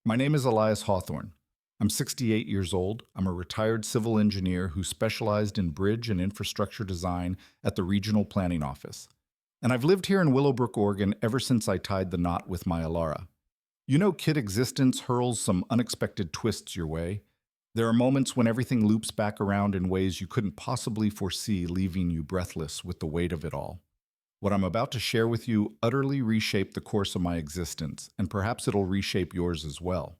My name is Elias Hawthorne. I'm 68 years old. I'm a retired civil engineer who specialized in bridge and infrastructure design at the Regional Planning Office. And I've lived here in Willowbrook, Oregon ever since I tied the knot with my Alara. You know, kid existence hurls some unexpected twists your way. There are moments when everything loops back around in ways you couldn't possibly foresee, leaving you breathless with the weight of it all. What I'm about to share with you utterly reshaped the course of my existence, and perhaps it'll reshape yours as well.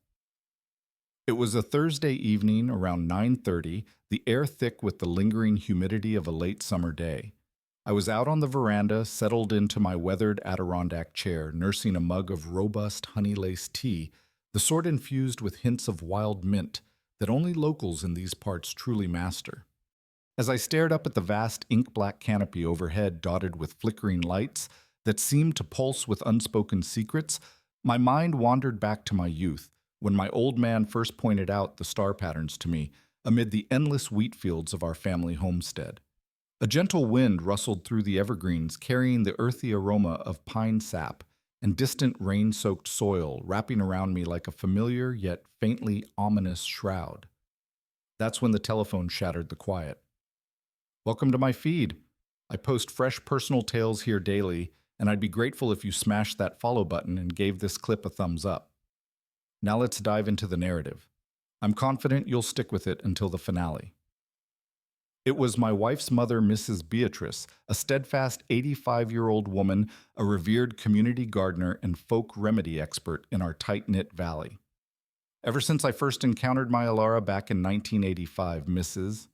It was a Thursday evening around 9:30, the air thick with the lingering humidity of a late summer day. I was out on the veranda, settled into my weathered Adirondack chair, nursing a mug of robust honey-laced tea, the sort infused with hints of wild mint that only locals in these parts truly master. As I stared up at the vast ink-black canopy overhead dotted with flickering lights that seemed to pulse with unspoken secrets, my mind wandered back to my youth, when my old man first pointed out the star patterns to me amid the endless wheat fields of our family homestead. A gentle wind rustled through the evergreens, carrying the earthy aroma of pine sap and distant rain-soaked soil wrapping around me like a familiar yet faintly ominous shroud. That's when the telephone shattered the quiet. Welcome to my feed. I post fresh personal tales here daily, and I'd be grateful if you smashed that follow button and gave this clip a thumbs up. Now let's dive into the narrative. I'm confident you'll stick with it until the finale. It was my wife's mother, Mrs. Beatrice, a steadfast 85-year-old woman, a revered community gardener and folk remedy expert in our tight-knit valley. Ever since I first encountered my Alara back in 1985, Mrs.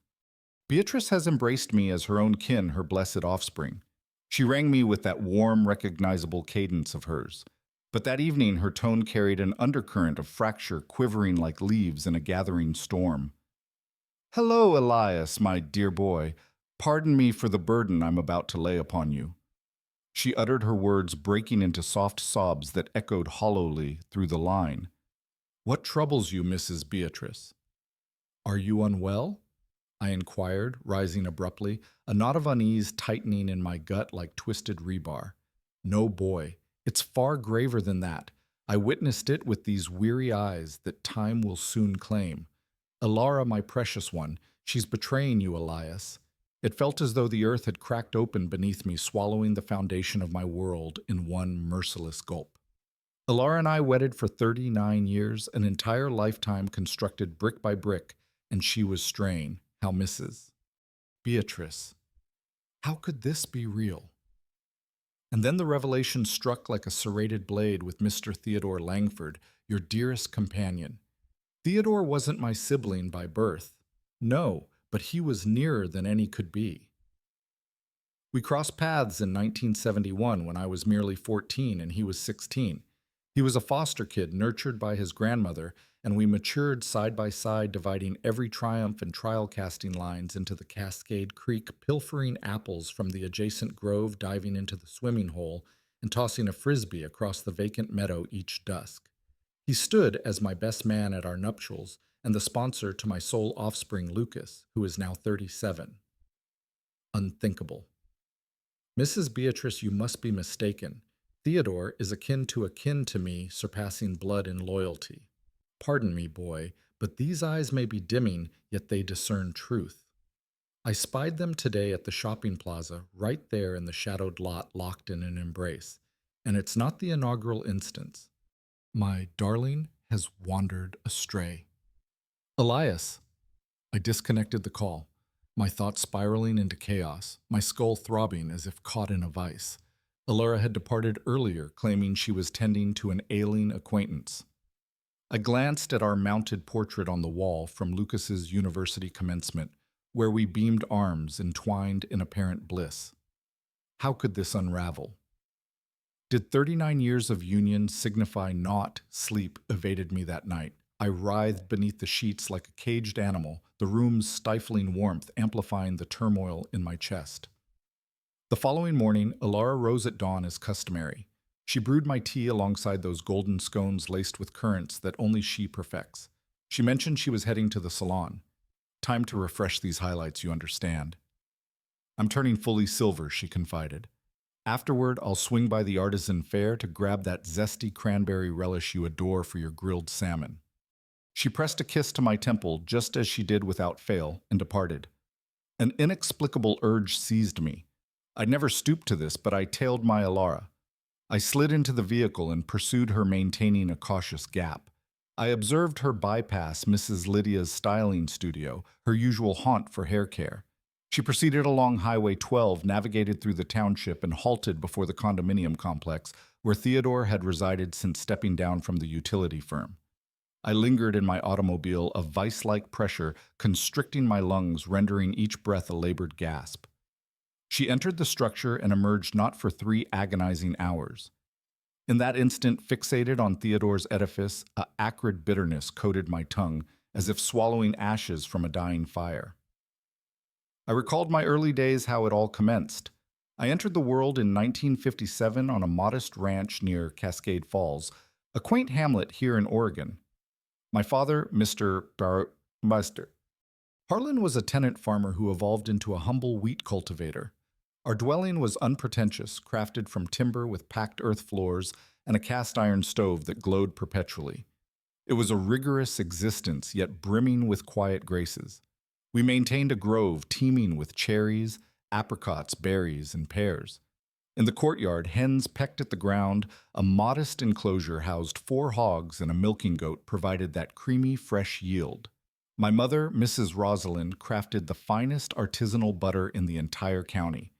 Beatrice has embraced me as her own kin, her blessed offspring. She rang me with that warm, recognizable cadence of hers. But that evening, her tone carried an undercurrent of fracture quivering like leaves in a gathering storm. "Hello, Elias, my dear boy. Pardon me for the burden I'm about to lay upon you." She uttered her words, breaking into soft sobs that echoed hollowly through the line. "What troubles you, Mrs. Beatrice?" "Are you unwell?" I inquired, rising abruptly, a knot of unease tightening in my gut like twisted rebar. "No, boy. It's far graver than that. I witnessed it with these weary eyes that time will soon claim. Alara, my precious one, she's betraying you, Elias." It felt as though the earth had cracked open beneath me, swallowing the foundation of my world in one merciless gulp. Alara and I wedded for 39 years, an entire lifetime constructed brick by brick, and she was straying. How Mrs. Beatrice. How could this be real? And then the revelation struck like a serrated blade with Mr. Theodore Langford, your dearest companion. Theodore wasn't my sibling by birth. No, but he was nearer than any could be. We crossed paths in 1971 when I was merely 14 and he was 16. He was a foster kid nurtured by his grandmother, and we matured side by side, dividing every triumph and trial casting lines into the Cascade Creek, pilfering apples from the adjacent grove, diving into the swimming hole, and tossing a frisbee across the vacant meadow each dusk. He stood as my best man at our nuptials and the sponsor to my sole offspring, Lucas, who is now 37. Unthinkable. Mrs. Beatrice, you must be mistaken. Theodore is akin to me, surpassing blood in loyalty. Pardon me, boy, but these eyes may be dimming, yet they discern truth. I spied them today at the shopping plaza, right there in the shadowed lot, locked in an embrace. And it's not the inaugural instance. My darling has wandered astray. Elias. I disconnected the call, my thoughts spiraling into chaos, my skull throbbing as if caught in a vice. Alara had departed earlier, claiming she was tending to an ailing acquaintance. I glanced at our mounted portrait on the wall from Lucas's university commencement, where we beamed arms entwined in apparent bliss. How could this unravel? Did 39 years of union signify naught? Sleep evaded me that night. I writhed beneath the sheets like a caged animal, the room's stifling warmth amplifying the turmoil in my chest. The following morning, Alara rose at dawn as customary. She brewed my tea alongside those golden scones laced with currants that only she perfects. She mentioned she was heading to the salon. Time to refresh these highlights, you understand. "I'm turning fully silver," she confided. Afterward, I'll swing by the artisan fair to grab that zesty cranberry relish you adore for your grilled salmon. She pressed a kiss to my temple just as she did without fail and departed. An inexplicable urge seized me. I'd never stooped to this, but I tailed my Alara. I slid into the vehicle and pursued her, maintaining a cautious gap. I observed her bypass Mrs. Lydia's styling studio, her usual haunt for hair care. She proceeded along Highway 12, navigated through the township, and halted before the condominium complex where Theodore had resided since stepping down from the utility firm. I lingered in my automobile, a vice-like pressure constricting my lungs, rendering each breath a labored gasp. She entered the structure and emerged not for 3 agonizing hours. In that instant, fixated on Theodore's edifice, a acrid bitterness coated my tongue, as if swallowing ashes from a dying fire. I recalled my early days, how it all commenced. I entered the world in 1957 on a modest ranch near Cascade Falls, a quaint hamlet here in Oregon. My father, Mr. Buster. Harlan was a tenant farmer who evolved into a humble wheat cultivator. Our dwelling was unpretentious, crafted from timber with packed earth floors and a cast iron stove that glowed perpetually. It was a rigorous existence, yet brimming with quiet graces. We maintained a grove teeming with cherries, apricots, berries, and pears. In the courtyard, hens pecked at the ground. A modest enclosure housed 4 hogs, and a milking goat provided that creamy, fresh yield. My mother, Mrs. Rosalind, crafted the finest artisanal butter in the entire county.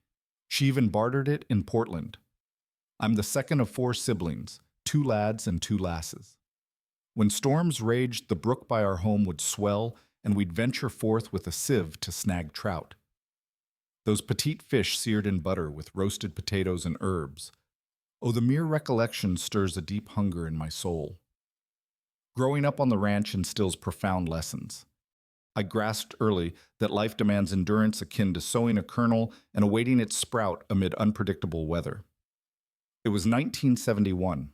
She even bartered it in Portland. I'm the second of 4 siblings, 2 lads and 2 lasses. When storms raged, the brook by our home would swell, and we'd venture forth with a sieve to snag trout. Those petite fish seared in butter with roasted potatoes and herbs. Oh, the mere recollection stirs a deep hunger in my soul. Growing up on the ranch instills profound lessons. I grasped early that life demands endurance akin to sowing a kernel and awaiting its sprout amid unpredictable weather. It was 1971.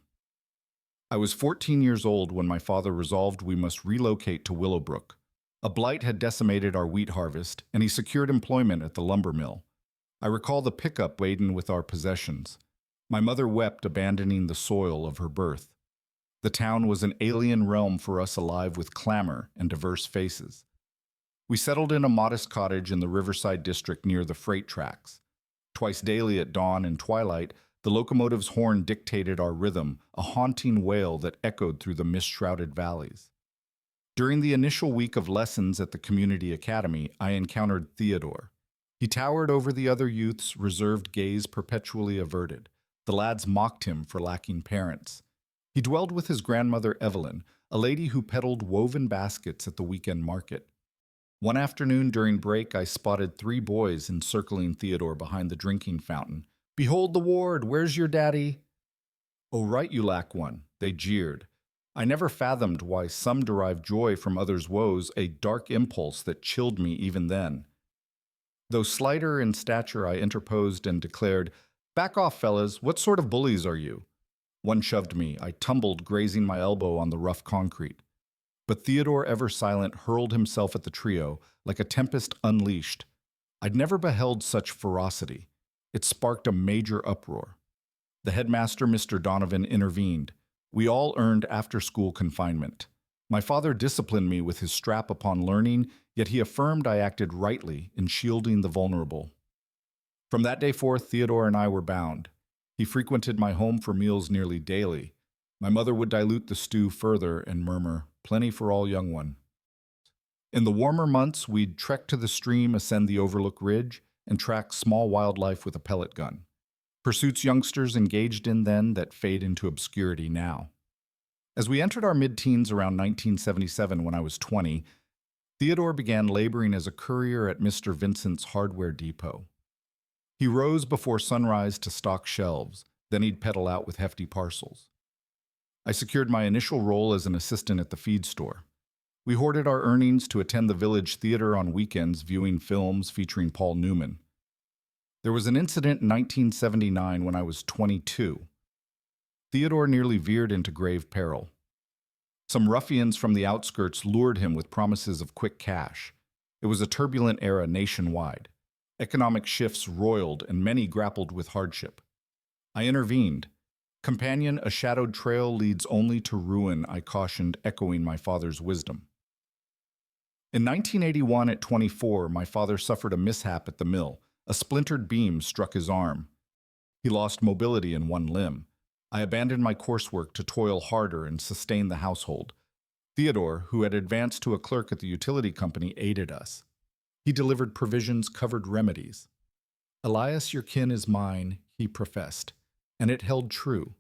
I was 14 years old when my father resolved we must relocate to Willowbrook. A blight had decimated our wheat harvest, and he secured employment at the lumber mill. I recall the pickup laden with our possessions. My mother wept, abandoning the soil of her birth. The town was an alien realm for us, alive with clamor and diverse faces. We settled in a modest cottage in the Riverside district near the freight tracks. Twice daily at dawn and twilight, the locomotive's horn dictated our rhythm, a haunting wail that echoed through the mist-shrouded valleys. During the initial week of lessons at the community academy, I encountered Theodore. He towered over the other youths, reserved gaze perpetually averted. The lads mocked him for lacking parents. He dwelled with his grandmother Evelyn, a lady who peddled woven baskets at the weekend market. One afternoon during break, I spotted 3 boys encircling Theodore behind the drinking fountain. "Behold the ward! Where's your daddy?" "Oh, right, you lack one," they jeered. I never fathomed why some derived joy from others' woes, a dark impulse that chilled me even then. Though slighter in stature, I interposed and declared, "Back off, fellas, what sort of bullies are you?" One shoved me. I tumbled, grazing my elbow on the rough concrete. But Theodore, ever silent, hurled himself at the trio, like a tempest unleashed. I'd never beheld such ferocity. It sparked a major uproar. The headmaster, Mr. Donovan, intervened. We all earned after-school confinement. My father disciplined me with his strap upon learning, yet he affirmed I acted rightly in shielding the vulnerable. From that day forth, Theodore and I were bound. He frequented my home for meals nearly daily. My mother would dilute the stew further and murmur, "Plenty for all, young one." In the warmer months, we'd trek to the stream, ascend the Overlook Ridge, and track small wildlife with a pellet gun. Pursuits youngsters engaged in then that fade into obscurity now. As we entered our mid-teens around 1977, when I was 20, Theodore began laboring as a courier at Mr. Vincent's hardware depot. He rose before sunrise to stock shelves, then he'd pedal out with hefty parcels. I secured my initial role as an assistant at the feed store. We hoarded our earnings to attend the village theater on weekends, viewing films featuring Paul Newman. There was an incident in 1979 when I was 22. Theodore nearly veered into grave peril. Some ruffians from the outskirts lured him with promises of quick cash. It was a turbulent era nationwide. Economic shifts roiled, and many grappled with hardship. I intervened. Companion, a shadowed trail leads only to ruin, I cautioned, echoing my father's wisdom. In 1981, at 24, my father suffered a mishap at the mill. A splintered beam struck his arm. He lost mobility in one limb. I abandoned my coursework to toil harder and sustain the household. Theodore, who had advanced to a clerk at the utility company, aided us. He delivered provisions, covered remedies. Elias, your kin is mine, he professed, and it held true.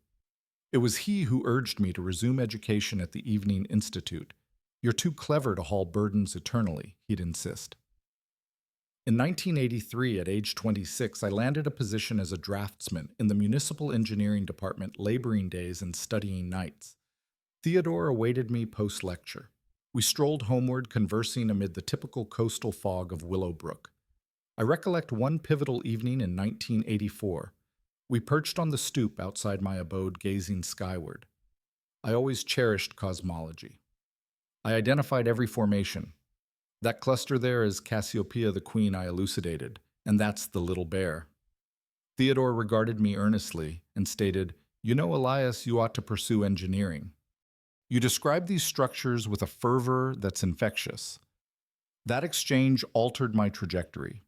It was he who urged me to resume education at the Evening Institute. You're too clever to haul burdens eternally, he'd insist. In 1983, at age 26, I landed a position as a draftsman in the municipal engineering department, laboring days and studying nights. Theodore awaited me post-lecture. We strolled homeward, conversing amid the typical coastal fog of Willowbrook. I recollect one pivotal evening in 1984. We perched on the stoop outside my abode, gazing skyward. I always cherished cosmology. I identified every formation. That cluster there is Cassiopeia the Queen I elucidated, and that's the Little Bear. Theodore regarded me earnestly and stated, "You know, Elias, you ought to pursue engineering. You describe these structures with a fervor that's infectious." That exchange altered my trajectory.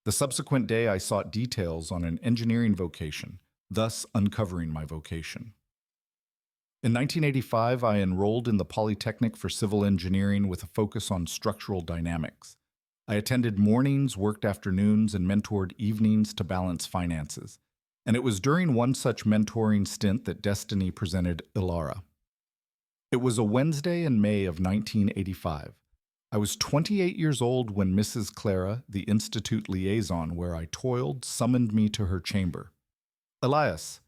The subsequent day I sought details on an engineering vocation, thus uncovering my vocation. In 1985, I enrolled in the Polytechnic for Civil Engineering with a focus on structural dynamics. I attended mornings, worked afternoons, and mentored evenings to balance finances. And it was during one such mentoring stint that destiny presented Ilara. It was a Wednesday in May of 1985. I was 28 years old when Mrs. Clara, the institute liaison where I toiled, summoned me to her chamber. "Elias,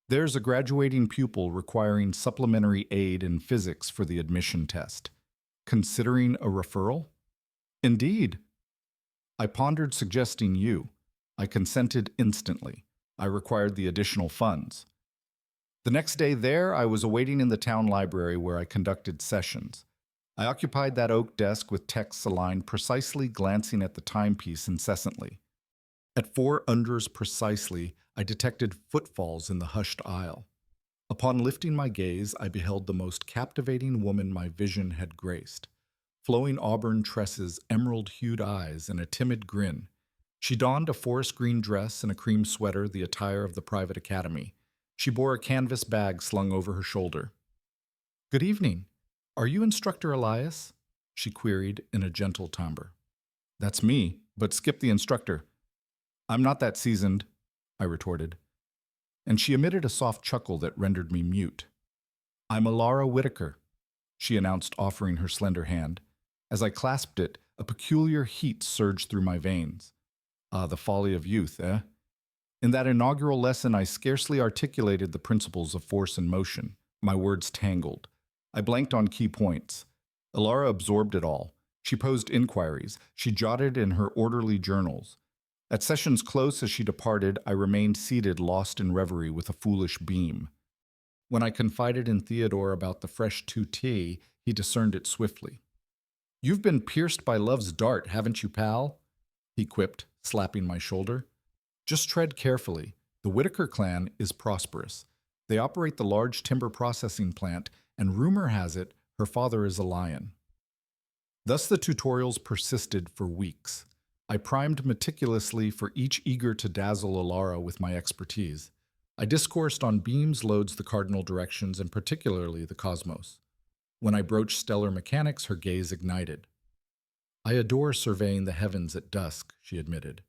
there's a graduating pupil requiring supplementary aid in physics for the admission test. Considering a referral?" "Indeed." I pondered, suggesting you. I consented instantly. I required the additional funds. The next day there, I was awaiting in the town library where I conducted sessions. I occupied that oak desk with texts aligned precisely, glancing at the timepiece incessantly. At 4 unders precisely, I detected footfalls in the hushed aisle. Upon lifting my gaze, I beheld the most captivating woman my vision had graced. Flowing auburn tresses, emerald-hued eyes, and a timid grin. She donned a forest green dress and a cream sweater, the attire of the private academy. She bore a canvas bag slung over her shoulder. "Good evening. Are you Instructor Elias?" she queried in a gentle timbre. "That's me, but skip the instructor." "I'm not that seasoned," I retorted. And she emitted a soft chuckle that rendered me mute. "I'm Ilara Whitaker," she announced, offering her slender hand. As I clasped it, a peculiar heat surged through my veins. Ah, the folly of youth, eh? In that inaugural lesson, I scarcely articulated the principles of force and motion. My words tangled. I blanked on key points. Ilara absorbed it all. She posed inquiries. She jotted in her orderly journals. At session's close, as she departed, I remained seated, lost in reverie with a foolish beam. When I confided in Theodore about the fresh 2T, he discerned it swiftly. "You've been pierced by love's dart, haven't you, pal?" he quipped, slapping my shoulder. "Just tread carefully. The Whitaker clan is prosperous. They operate the large timber processing plant, and rumor has it her father is a lion." Thus the tutorials persisted for weeks. I primed meticulously for each, eager to dazzle Ilara with my expertise. I discoursed on beams, loads, the cardinal directions, and particularly the cosmos. When I broached stellar mechanics, her gaze ignited. "I adore surveying the heavens at dusk," she admitted.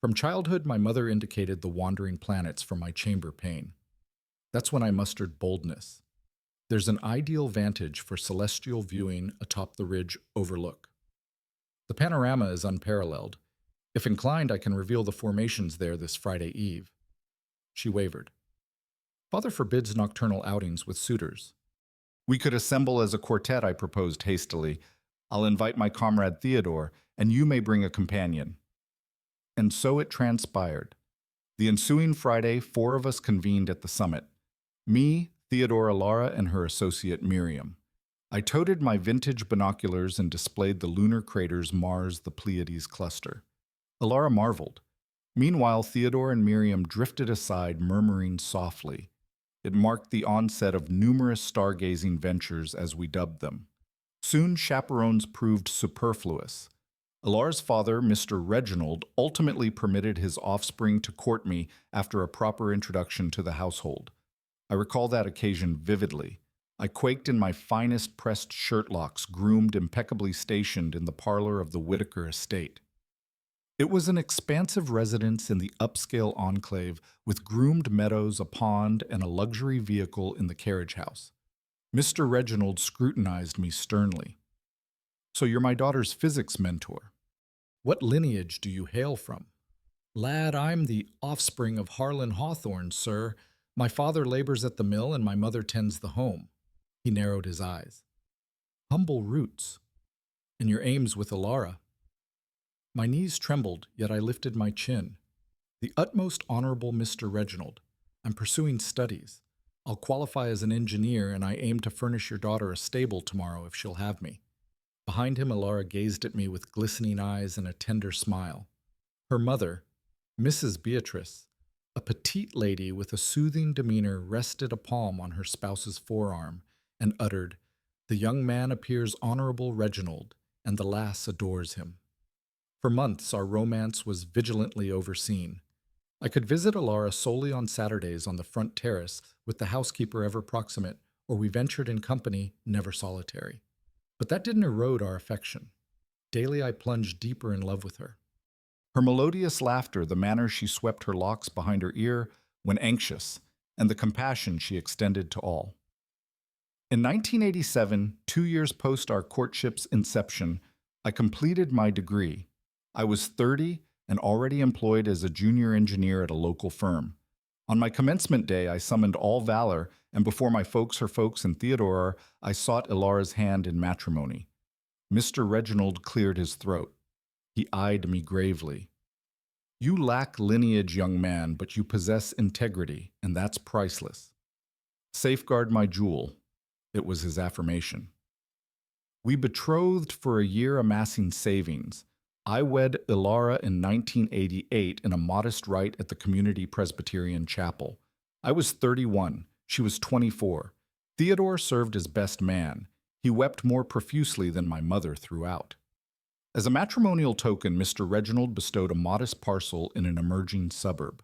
From childhood, my mother indicated the wandering planets from my chamber pane. That's when I mustered boldness. There's an ideal vantage for celestial viewing atop the ridge overlook. The panorama is unparalleled. If inclined, I can reveal the formations there this Friday eve. She wavered. "Father forbids nocturnal outings with suitors." "We could assemble as a quartet," I proposed hastily. "I'll invite my comrade Theodore, and you may bring a companion." And so it transpired. The ensuing Friday, 4 of us convened at the summit. Me, Theodore, Ilara, and her associate Miriam. I toted my vintage binoculars and displayed the lunar craters Mars the Pleiades cluster. Ilara marveled. Meanwhile, Theodore and Miriam drifted aside, murmuring softly. It marked the onset of numerous stargazing ventures, as we dubbed them. Soon, chaperones proved superfluous. Alara's father, Mr. Reginald, ultimately permitted his offspring to court me after a proper introduction to the household. I recall that occasion vividly. I quaked in my finest pressed shirtlocks, groomed impeccably stationed in the parlor of the Whitaker estate. It was an expansive residence in the upscale enclave with groomed meadows, a pond, and a luxury vehicle in the carriage house. Mr. Reginald scrutinized me sternly. "So you're my daughter's physics mentor. What lineage do you hail from?" "Lad, I'm the offspring of Harlan Hawthorne, sir. My father labors at the mill and my mother tends the home." He narrowed his eyes. "Humble roots. And your aims with Alara?" My knees trembled, yet I lifted my chin. "The utmost honorable Mr. Reginald. I'm pursuing studies. I'll qualify as an engineer, and I aim to furnish your daughter a stable tomorrow if she'll have me." Behind him, Alara gazed at me with glistening eyes and a tender smile. Her mother, Mrs. Beatrice, a petite lady with a soothing demeanor, rested a palm on her spouse's forearm and uttered, "The young man appears honorable Reginald, and the lass adores him." For months, our romance was vigilantly overseen. I could visit Alara solely on Saturdays on the front terrace, with the housekeeper ever proximate, or we ventured in company, never solitary. But that didn't erode our affection. Daily I plunged deeper in love with her. Her melodious laughter, the manner she swept her locks behind her ear when anxious, and the compassion she extended to all. In 1987, 2 years post our courtship's inception, I completed my degree. I was 30 and already employed as a junior engineer at a local firm. On my commencement day, I summoned all valor, and before my folks, her folks, and Theodore, I sought Ilara's hand in matrimony. Mr. Reginald cleared his throat. He eyed me gravely. "You lack lineage, young man, but you possess integrity, and that's priceless. Safeguard my jewel." It was his affirmation. We betrothed for a year, amassing savings. I wed Ilara in 1988 in a modest rite at the Community Presbyterian Chapel. I was 31. She was 24. Theodore served as best man. He wept more profusely than my mother throughout. As a matrimonial token, Mr. Reginald bestowed a modest parcel in an emerging suburb.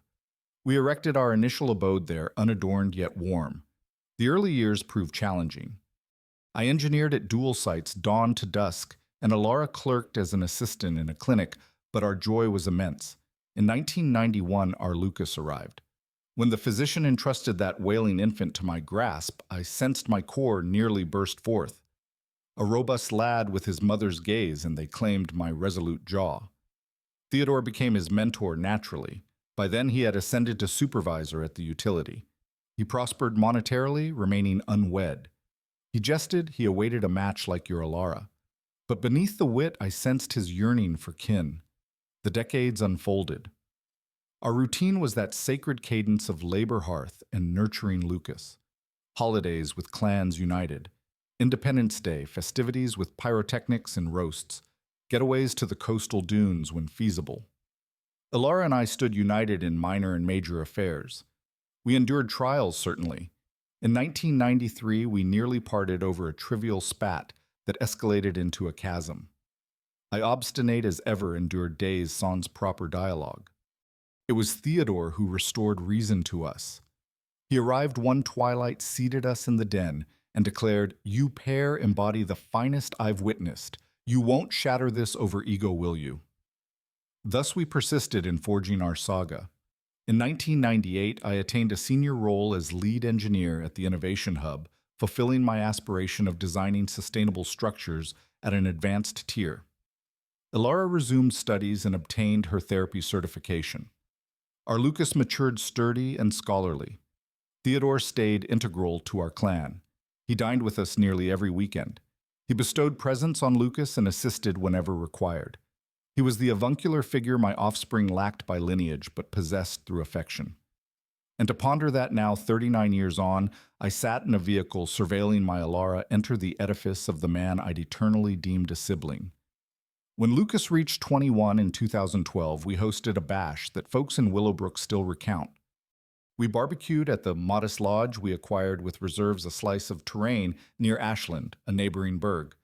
We erected our initial abode there, unadorned yet warm. The early years proved challenging. I engineered at dual sites dawn to dusk, and Alara clerked as an assistant in a clinic, but our joy was immense. In 1991, our Lucas arrived. When the physician entrusted that wailing infant to my grasp, I sensed my core nearly burst forth. A robust lad with his mother's gaze, and they claimed my resolute jaw. Theodore became his mentor naturally. By then he had ascended to supervisor at the utility. He prospered monetarily, remaining unwed. He jested he awaited a match like your Alara. But beneath the wit I sensed his yearning for kin. The decades unfolded. Our routine was that sacred cadence of labor hearth and nurturing Lucas. Holidays with clans united. Independence Day, festivities with pyrotechnics and roasts. Getaways to the coastal dunes when feasible. Ilara and I stood united in minor and major affairs. We endured trials, certainly. In 1993, we nearly parted over a trivial spat that escalated into a chasm. I, obstinate as ever, endured days sans proper dialogue. It was Theodore who restored reason to us. He arrived one twilight, seated us in the den, and declared, "You pair embody the finest I've witnessed. You won't shatter this over ego, will you?" Thus we persisted in forging our saga. In 1998, I attained a senior role as lead engineer at the Innovation Hub, fulfilling my aspiration of designing sustainable structures at an advanced tier. Ilara resumed studies and obtained her therapy certification. Our Lucas matured sturdy and scholarly. Theodore stayed integral to our clan. He dined with us nearly every weekend. He bestowed presents on Lucas and assisted whenever required. He was the avuncular figure my offspring lacked by lineage but possessed through affection. And to ponder that now, 39 years on, I sat in a vehicle surveilling my Alara enter the edifice of the man I'd eternally deemed a sibling. When Lucas reached 21 in 2012, we hosted a bash that folks in Willowbrook still recount. We barbecued at the modest lodge we acquired with reserves a slice of terrain near Ashland, a neighboring burg.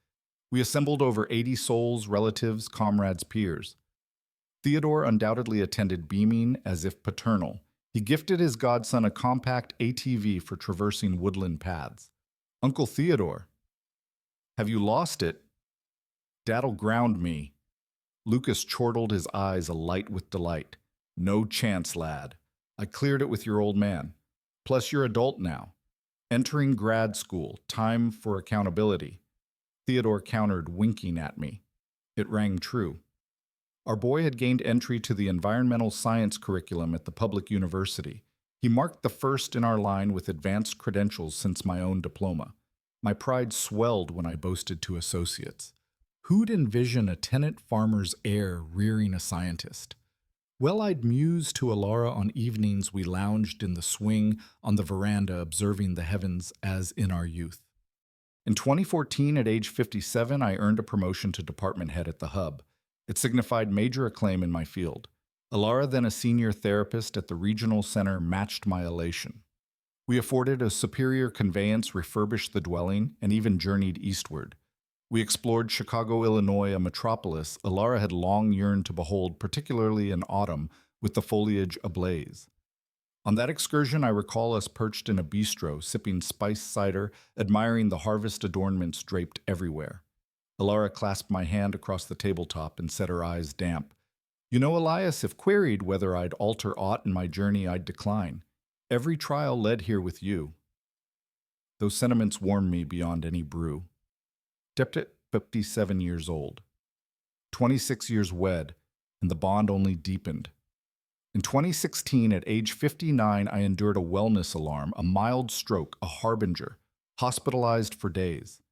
We assembled over 80 souls, relatives, comrades, peers. Theodore undoubtedly attended beaming as if paternal. He gifted his godson a compact ATV for traversing woodland paths. Uncle Theodore, have you lost it? Dad'll ground me. Lucas chortled, his eyes alight with delight. No chance, lad. I cleared it with your old man. Plus, you're adult now. Entering grad school, time for accountability. Theodore countered, winking at me. It rang true. Our boy had gained entry to the environmental science curriculum at the public university. He marked the first in our line with advanced credentials since my own diploma. My pride swelled when I boasted to associates. Who'd envision a tenant farmer's heir rearing a scientist? Well, I'd muse to Alara on evenings we lounged in the swing on the veranda observing the heavens as in our youth. In 2014, at age 57, I earned a promotion to department head at the Hub. It signified major acclaim in my field. Alara, then a senior therapist at the regional center, matched my elation. We afforded a superior conveyance, refurbished the dwelling, and even journeyed eastward. We explored Chicago, Illinois, a metropolis Alara had long yearned to behold, particularly in autumn, with the foliage ablaze. On that excursion, I recall us perched in a bistro, sipping spiced cider, admiring the harvest adornments draped everywhere. Alara clasped my hand across the tabletop and set her eyes damp. You know, Elias, if queried whether I'd alter aught in my journey, I'd decline. Every trial led here with you. Those sentiments warmed me beyond any brew. Deputy 57 years old. 26 years wed, and the bond only deepened. In 2016, at age 59, I endured a wellness alarm, a mild stroke, a harbinger, hospitalized for days.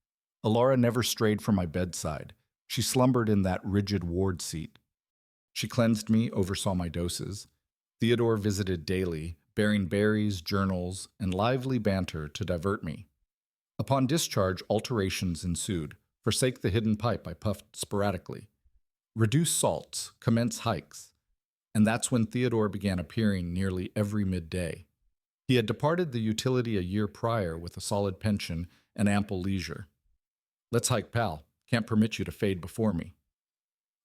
Alara never strayed from my bedside. She slumbered in that rigid ward seat. She cleansed me, oversaw my doses. Theodore visited daily, bearing berries, journals, and lively banter to divert me. Upon discharge, alterations ensued. Forsake the hidden pipe, I puffed sporadically. Reduce salts, commence hikes. And that's when Theodore began appearing nearly every midday. He had departed the utility a year prior with a solid pension and ample leisure. Let's hike, pal. Can't permit you to fade before me.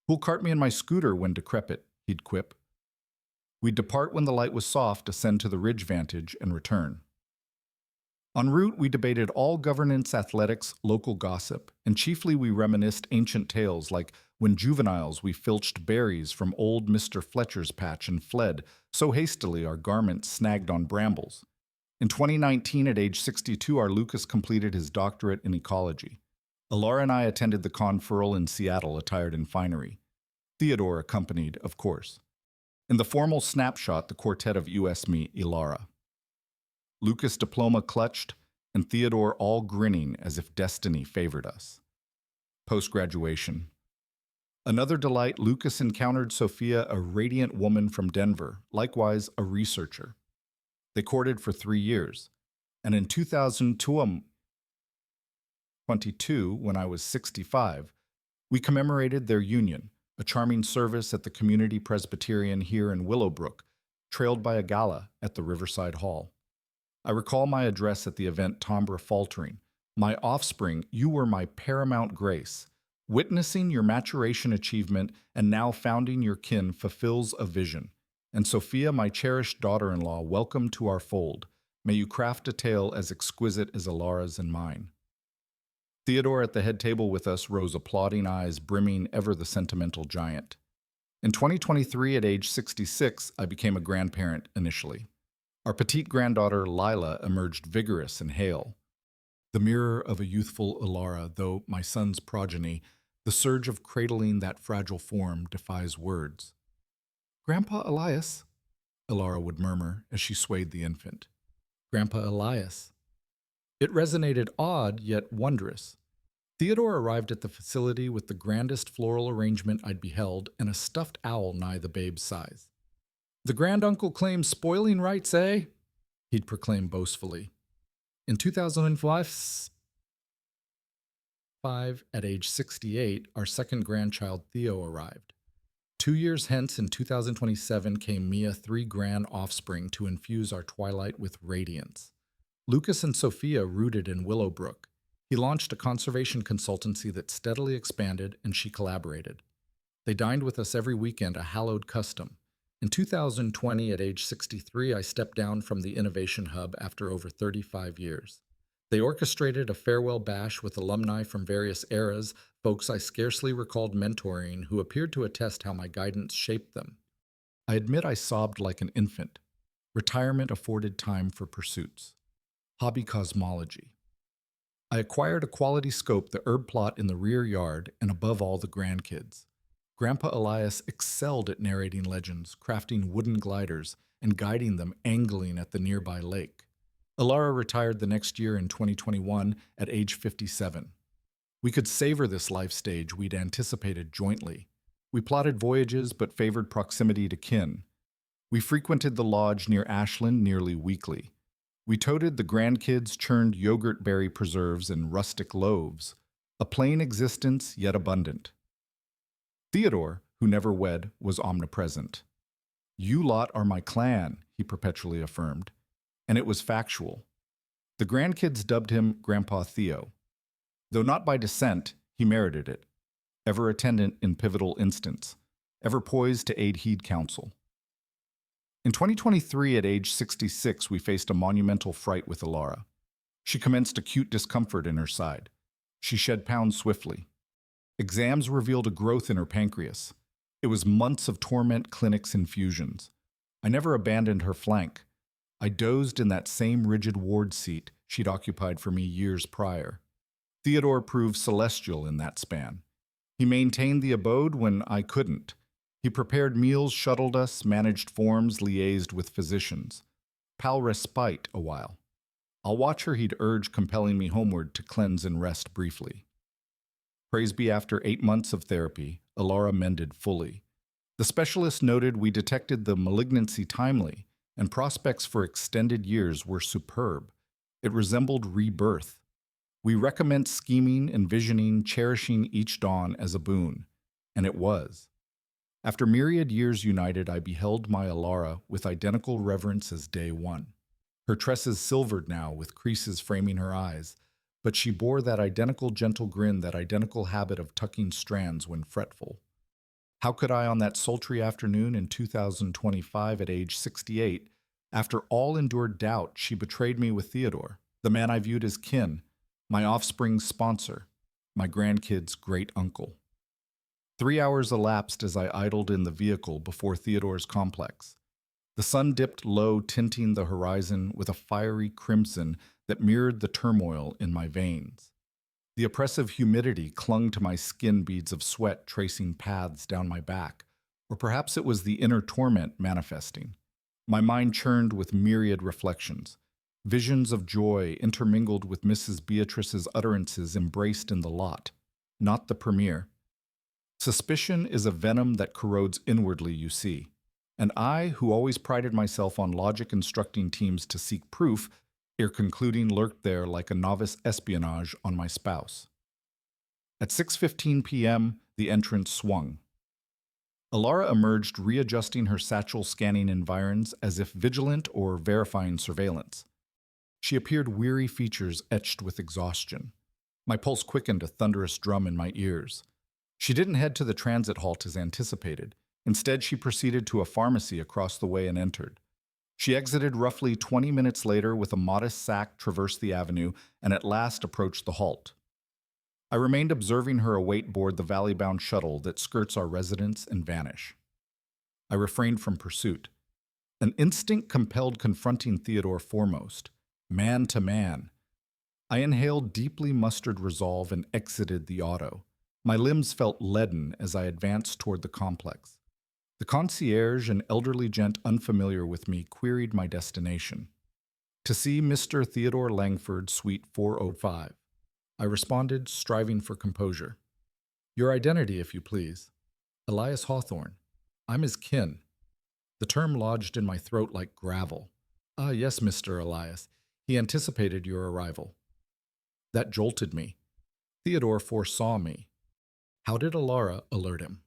Who'll cart me in my scooter when decrepit, he'd quip. We'd depart when the light was soft, ascend to the ridge vantage, and return. En route, we debated all governance, athletics, local gossip, and chiefly we reminisced ancient tales like when juveniles we filched berries from old Mr. Fletcher's patch and fled so hastily our garments snagged on brambles. In 2019, at age 62, our Lucas completed his doctorate in ecology. Alara and I attended the conferral in Seattle attired in finery. Theodore accompanied, of course. In the formal snapshot, the quartet of US me, Alara. Lucas' diploma clutched, and Theodore all grinning as if destiny favored us. Post-graduation. Another delight, Lucas encountered Sophia, a radiant woman from Denver, likewise a researcher. They courted for 3 years, and in 2022, when I was 65, we commemorated their union, a charming service at the Community Presbyterian here in Willowbrook, trailed by a gala at the Riverside Hall. I recall my address at the event, timbre faltering. My offspring, you were my paramount grace. Witnessing your maturation achievement and now founding your kin fulfills a vision. And Sophia, my cherished daughter-in-law, welcome to our fold. May you craft a tale as exquisite as Alara's and mine. Theodore at the head table with us rose applauding eyes, brimming ever the sentimental giant. In 2023, at age 66, I became a grandparent initially. Our petite granddaughter, Lila, emerged vigorous and hale. The mirror of a youthful Alara, though my son's progeny, the surge of cradling that fragile form defies words. Grandpa Elias, Alara would murmur as she swayed the infant. Grandpa Elias. It resonated odd yet wondrous. Theodore arrived at the facility with the grandest floral arrangement I'd beheld and a stuffed owl nigh the babe's size. The granduncle claims spoiling rights, eh? He'd proclaim boastfully. In 2005, 2025, at age 68, our second grandchild Theo arrived. 2 years hence, in 2027, came Mia, three grand offspring to infuse our twilight with radiance. Lucas and Sophia rooted in Willowbrook. He launched a conservation consultancy that steadily expanded, and she collaborated. They dined with us every weekend, a hallowed custom. In 2020, at age 63, I stepped down from the Innovation Hub after over 35 years. They orchestrated a farewell bash with alumni from various eras, folks I scarcely recalled mentoring, who appeared to attest how my guidance shaped them. I admit I sobbed like an infant. Retirement afforded time for pursuits. Hobby cosmology. I acquired a quality scope, the herb plot in the rear yard, and above all, the grandkids. Grandpa Elias excelled at narrating legends, crafting wooden gliders, and guiding them angling at the nearby lake. Alara retired the next year in 2021 at age 57. We could savor this life stage we'd anticipated jointly. We plotted voyages but favored proximity to kin. We frequented the lodge near Ashland nearly weekly. We toted the grandkids' churned yogurt berry preserves and rustic loaves, a plain existence yet abundant. Theodore, who never wed, was omnipresent. "You lot are my clan," he perpetually affirmed, and it was factual. The grandkids dubbed him Grandpa Theo. Though not by descent, he merited it, ever attendant in pivotal instants, ever poised to aid heed counsel. In 2023, at age 66, we faced a monumental fright with Alara. She commenced acute discomfort in her side. She shed pounds swiftly. Exams revealed a growth in her pancreas. It was months of torment, clinics, infusions. I never abandoned her flank. I dozed in that same rigid ward seat she'd occupied for me years prior. Theodore proved celestial in that span. He maintained the abode when I couldn't. He prepared meals, shuttled us, managed forms, liaised with physicians. Pal respite a while. I'll watch her, he'd urge, compelling me homeward to cleanse and rest briefly. Praise be, after 8 months of therapy, Alara mended fully. The specialist noted we detected the malignancy timely, and prospects for extended years were superb. It resembled rebirth. We recommenced scheming, envisioning, cherishing each dawn as a boon, and it was. After myriad years united, I beheld my Alara with identical reverence as day one. Her tresses silvered now, with creases framing her eyes, but she bore that identical gentle grin, that identical habit of tucking strands when fretful. How could I, on that sultry afternoon in 2025 at age 68, after all endured doubt, she betrayed me with Theodore, the man I viewed as kin, my offspring's sponsor, my grandkid's great uncle. 3 hours elapsed as I idled in the vehicle before Theodore's complex. The sun dipped low, tinting the horizon with a fiery crimson that mirrored the turmoil in my veins. The oppressive humidity clung to my skin, beads of sweat tracing paths down my back, or perhaps it was the inner torment manifesting. My mind churned with myriad reflections, visions of joy intermingled with Mrs. Beatrice's utterances embraced in the lot, not the premiere. Suspicion is a venom that corrodes inwardly, you see, and I, who always prided myself on logic instructing teams to seek proof, ere concluding lurked there like a novice espionage on my spouse. At 6:15 p.m., the entrance swung. Alara emerged, readjusting her satchel, scanning environs as if vigilant or verifying surveillance. She appeared, weary features etched with exhaustion. My pulse quickened, a thunderous drum in my ears. She didn't head to the transit halt as anticipated. Instead, she proceeded to a pharmacy across the way and entered. She exited roughly 20 minutes later with a modest sack, traversed the avenue, and at last approached the halt. I remained observing her await board the valley-bound shuttle that skirts our residence and vanish. I refrained from pursuit. An instinct compelled confronting Theodore foremost, man to man. I inhaled deeply mustered resolve and exited the auto. My limbs felt leaden as I advanced toward the complex. The concierge, an elderly gent unfamiliar with me, queried my destination. To see Mr. Theodore Langford, Suite 405. I responded, striving for composure. Your identity, if you please. Elias Hawthorne. I'm his kin. The term lodged in my throat like gravel. Ah, yes, Mr. Elias. He anticipated your arrival. That jolted me. Theodore foresaw me. How did Alara alert him?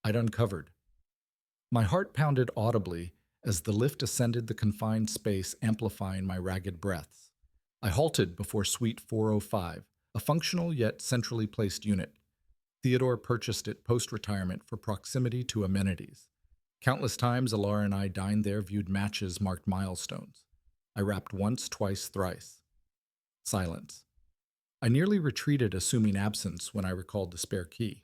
I'd uncovered. My heart pounded audibly as the lift ascended the confined space, amplifying my ragged breaths. I halted before Suite 405, a functional yet centrally placed unit. Theodore purchased it post-retirement for proximity to amenities. Countless times Alara and I dined there, viewed matches, marked milestones. I rapped once, twice, thrice. Silence. I nearly retreated, assuming absence, when I recalled the spare key.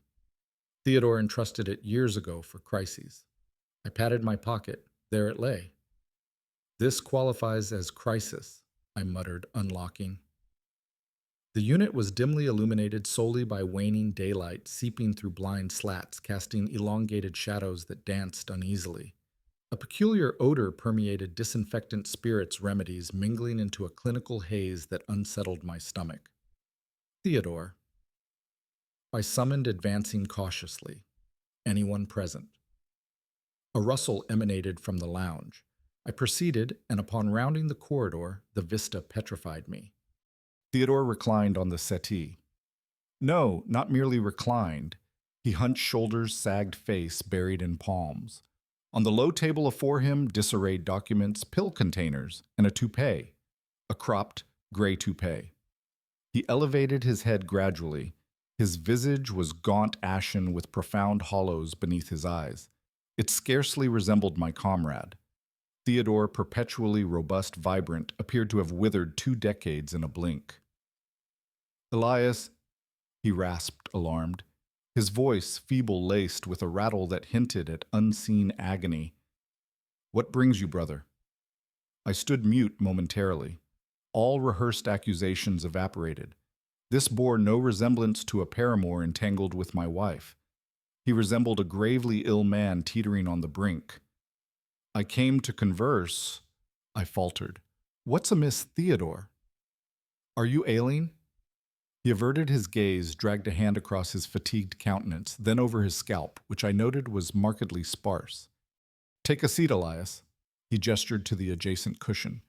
Theodore entrusted it years ago for crises. I patted my pocket. There it lay. This qualifies as crisis, I muttered, unlocking. The unit was dimly illuminated solely by waning daylight seeping through blind slats, casting elongated shadows that danced uneasily. A peculiar odor permeated disinfectant spirits remedies, mingling into a clinical haze that unsettled my stomach. Theodore. I summoned, advancing cautiously. Anyone present? A rustle emanated from the lounge. I proceeded, and upon rounding the corridor, the vista petrified me. Theodore reclined on the settee. No, not merely reclined. He hunched shoulders, sagged face, buried in palms. On the low table afore him, disarrayed documents, pill containers, and a toupee. A cropped, gray toupee. He elevated his head gradually. His visage was gaunt, ashen, with profound hollows beneath his eyes. It scarcely resembled my comrade. Theodore, perpetually robust, vibrant, appeared to have withered 2 decades in a blink. Elias, he rasped, alarmed. His voice feeble-laced with a rattle that hinted at unseen agony. What brings you, brother? I stood mute momentarily. All rehearsed accusations evaporated. This bore no resemblance to a paramour entangled with my wife. He resembled a gravely ill man teetering on the brink. I came to converse, I faltered. What's amiss, Theodore? Are you ailing? He averted his gaze, dragged a hand across his fatigued countenance, then over his scalp, which I noted was markedly sparse. Take a seat, Elias. He gestured to the adjacent cushion.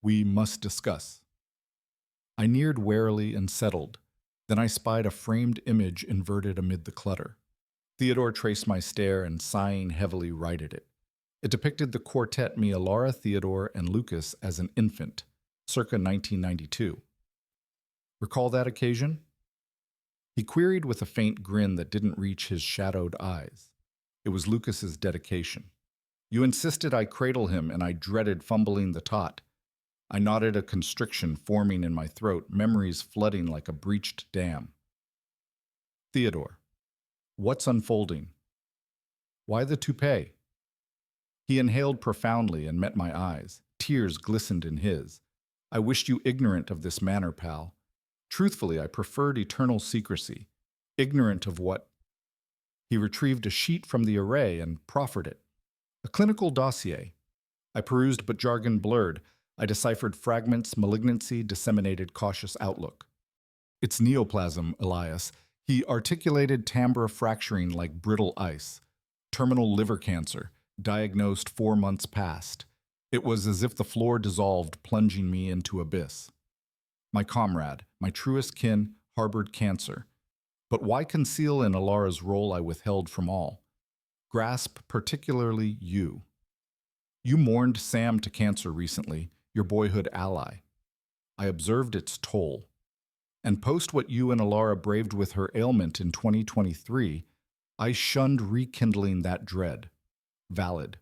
We must discuss. I neared warily and settled. Then I spied a framed image inverted amid the clutter. Theodore traced my stare and, sighing heavily, righted it. It depicted the quartet, me, Alara, Theodore, and Lucas, as an infant, circa 1992. Recall that occasion? He queried with a faint grin that didn't reach his shadowed eyes. It was Lucas's dedication. You insisted I cradle him, and I dreaded fumbling the tot. I nodded, a constriction forming in my throat, memories flooding like a breached dam. Theodore. What's unfolding? Why the toupee? He inhaled profoundly and met my eyes. Tears glistened in his. I wished you ignorant of this manner, pal. Truthfully, I preferred eternal secrecy. Ignorant of what? He retrieved a sheet from the array and proffered it. A clinical dossier. I perused, but jargon blurred. I deciphered fragments, malignancy, disseminated cautious outlook. It's neoplasm, Elias. He articulated timbre fracturing like brittle ice. Terminal liver cancer, diagnosed 4 months past. It was as if the floor dissolved, plunging me into abyss. My comrade, my truest kin, harbored cancer. But why conceal in Alara's role I withheld from all? Grasp particularly you. You mourned Sam to cancer recently, your boyhood ally. I observed its toll. And post what you and Alara braved with her ailment in 2023, I shunned rekindling that dread. Valid.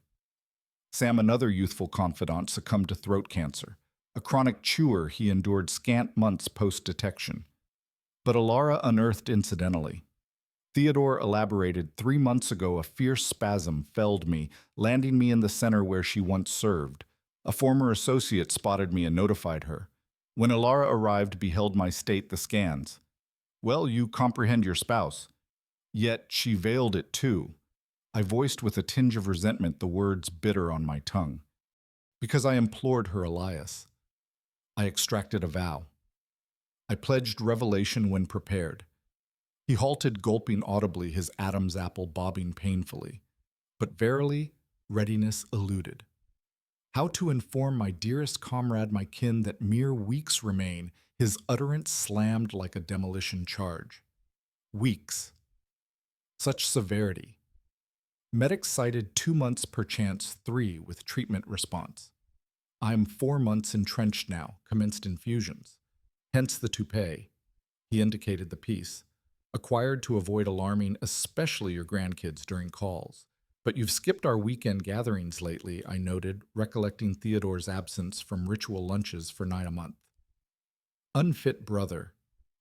Sam, another youthful confidant, succumbed to throat cancer. A chronic chewer, he endured scant months post-detection. But Alara unearthed incidentally. Theodore elaborated 3 months ago a fierce spasm felled me, landing me in the center where she once served. A former associate spotted me and notified her. When Alara arrived, beheld my state, the scans. Well, you comprehend your spouse. Yet she veiled it too. I voiced with a tinge of resentment, the words bitter on my tongue. Because I implored her, Elias. I extracted a vow. I pledged revelation when prepared. He halted, gulping audibly, his Adam's apple bobbing painfully. But verily, readiness eluded. How to inform my dearest comrade, my kin, that mere weeks remain, his utterance slammed like a demolition charge. Weeks. Such severity. Medics cited 2 months, perchance 3, with treatment response. I'm 4 months entrenched now, commenced infusions. Hence the toupee. He indicated the piece. Acquired to avoid alarming especially your grandkids during calls. But you've skipped our weekend gatherings lately, I noted, recollecting Theodore's absence from ritual lunches for 9 a month. Unfit brother.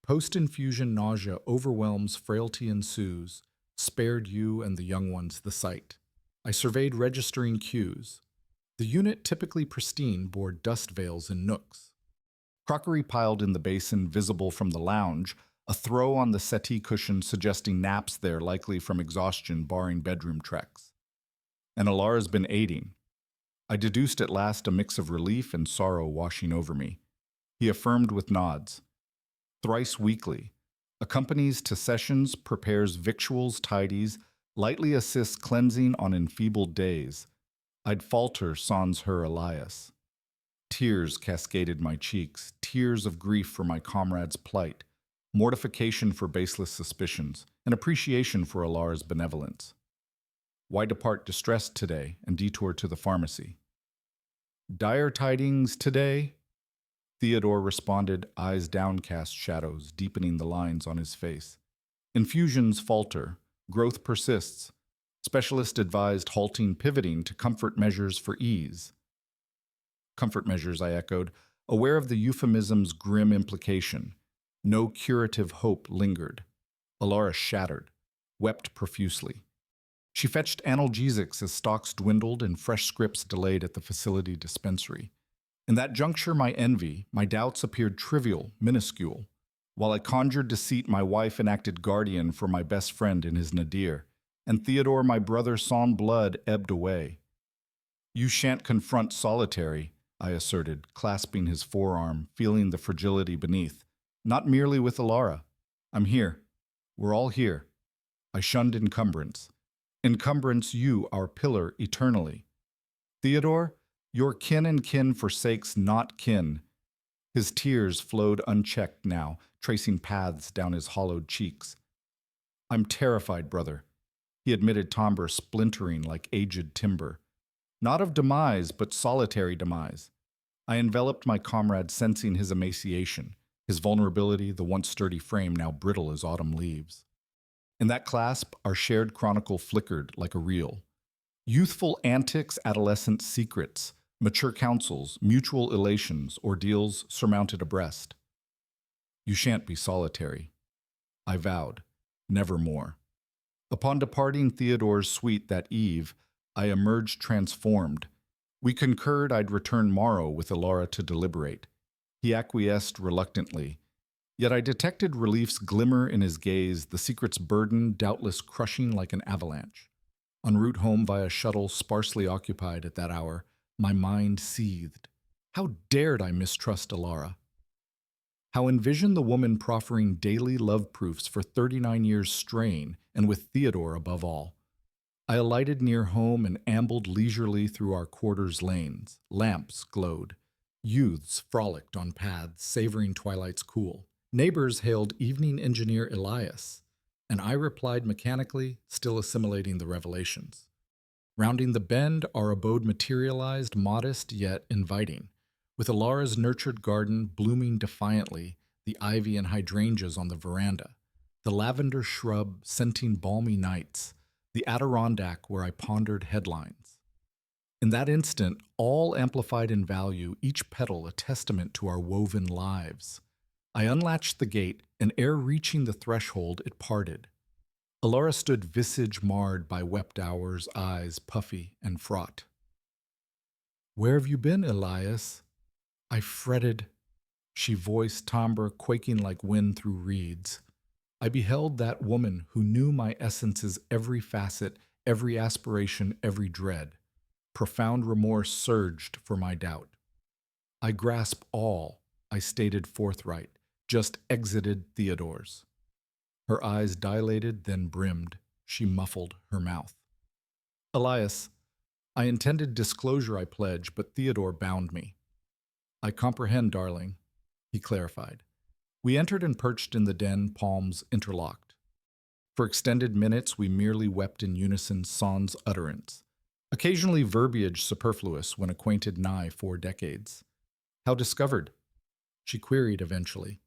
Post-infusion nausea overwhelms, frailty ensues. Spared you and the young ones the sight. I surveyed registering queues. The unit, typically pristine, bore dust veils and nooks. Crockery piled in the basin visible from the lounge, a throw on the settee cushion suggesting naps there, likely from exhaustion barring bedroom treks. And Alara's been aiding. I deduced at last a mix of relief and sorrow washing over me. He affirmed with nods. Thrice weekly. Accompanies to sessions, prepares victuals, tidies, lightly assists cleansing on enfeebled days. I'd falter sans her Elias. Tears cascaded my cheeks, tears of grief for my comrade's plight, mortification for baseless suspicions, and appreciation for Alara's benevolence. Why depart distressed today and detour to the pharmacy? Dire tidings today? Theodore responded, eyes downcast, shadows deepening the lines on his face. Infusions falter, growth persists. Specialist advised halting, pivoting to comfort measures for ease. Comfort measures, I echoed, aware of the euphemism's grim implication. No curative hope lingered. Alara shattered, wept profusely. She fetched analgesics as stocks dwindled and fresh scripts delayed at the facility dispensary. In that juncture, my envy, my doubts appeared trivial, minuscule. While I conjured deceit, my wife enacted guardian for my best friend in his nadir, and Theodore, my brother sans blood, ebbed away. You shan't confront solitary, I asserted, clasping his forearm, feeling the fragility beneath. Not merely with Alara. I'm here. We're all here. I shunned encumbrance. Encumbrance you, our pillar, eternally. Theodore, your kin and kin forsakes not kin. His tears flowed unchecked now, tracing paths down his hollowed cheeks. I'm terrified, brother, he admitted, timbre splintering like aged timber. Not of demise, but solitary demise. I enveloped my comrade, sensing his emaciation, his vulnerability, the once sturdy frame now brittle as autumn leaves. In that clasp, our shared chronicle flickered like a reel. Youthful antics, adolescent secrets, mature counsels, mutual elations, ordeals surmounted abreast. You shan't be solitary, I vowed, nevermore. Upon departing Theodore's suite that eve, I emerged transformed. We concurred I'd return morrow with Alara to deliberate. He acquiesced reluctantly. Yet I detected relief's glimmer in his gaze, the secret's burden doubtless crushing like an avalanche. En route home via shuttle sparsely occupied at that hour, my mind seethed. How dared I mistrust Alara? How envision the woman proffering daily love proofs for 39 years strain, and with Theodore above all? I alighted near home and ambled leisurely through our quarters' lanes. Lamps glowed. Youths frolicked on paths, savoring twilight's cool. Neighbors hailed evening engineer Elias, and I replied mechanically, still assimilating the revelations. Rounding the bend, our abode materialized, modest yet inviting, with Alara's nurtured garden blooming defiantly, the ivy and hydrangeas on the veranda, the lavender shrub scenting balmy nights, the Adirondack where I pondered headlines. In that instant, all amplified in value, each petal a testament to our woven lives. I unlatched the gate, and ere reaching the threshold, it parted. Alara stood, visage marred by wept hours, eyes puffy and fraught. Where have you been, Elias? I fretted, she voiced, timbre quaking like wind through reeds. I beheld that woman who knew my essence's every facet, every aspiration, every dread. Profound remorse surged for my doubt. I grasp all, I stated forthright, just exited Theodore's. Her eyes dilated, then brimmed. She muffled her mouth. Elias, I intended disclosure, I pledge, but Theodore bound me. I comprehend, darling, he clarified. We entered and perched in the den, palms interlocked. For extended minutes, we merely wept in unison sans utterance, occasionally verbiage superfluous when acquainted nigh 4 decades. How discovered? She queried eventually.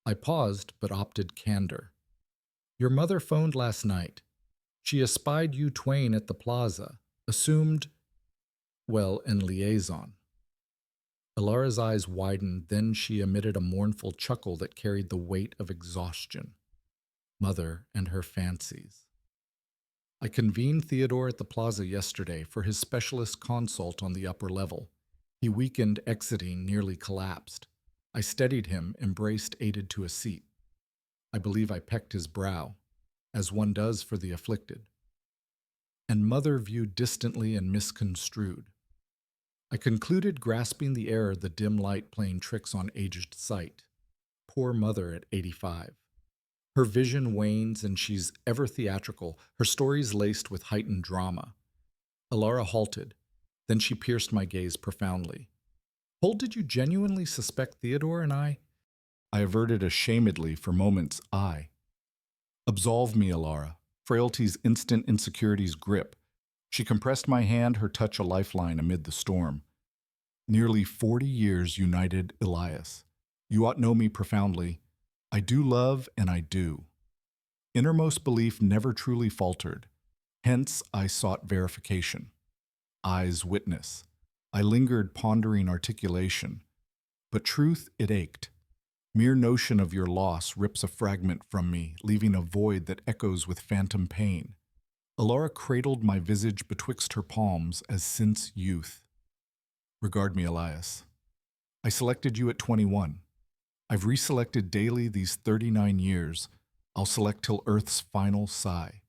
I paused, but opted candor. Your mother phoned last night. She espied you twain at the plaza, assumed, well, in liaison. Alara's eyes widened, then she emitted a mournful chuckle that carried the weight of exhaustion. Mother and her fancies. I convened Theodore at the plaza yesterday for his specialist consult on the upper level. He weakened, exiting, nearly collapsed. I steadied him, embraced, aided to a seat. I believe I pecked his brow, as one does for the afflicted. And mother viewed distantly and misconstrued. I concluded, grasping the error, the dim light playing tricks on aged sight. Poor mother at 85. Her vision wanes and she's ever theatrical, her stories laced with heightened drama. Alara halted. Then she pierced my gaze profoundly. Holt, did you genuinely suspect Theodore and I? I averted ashamedly for moments. Absolve me, Alara. Frailty's instant insecurity's grip. She compressed my hand, her touch a lifeline amid the storm. Nearly 40 years united, Elias. You ought know me profoundly. I do love, and I do. Innermost belief never truly faltered. Hence, I sought verification. Eyes witness. I lingered, pondering articulation. But truth, it ached. Mere notion of your loss rips a fragment from me, leaving a void that echoes with phantom pain. Alara cradled my visage betwixt her palms as since youth. Regard me, Elias. I selected you at 21. I've reselected daily these 39 years. I'll select till Earth's final sigh.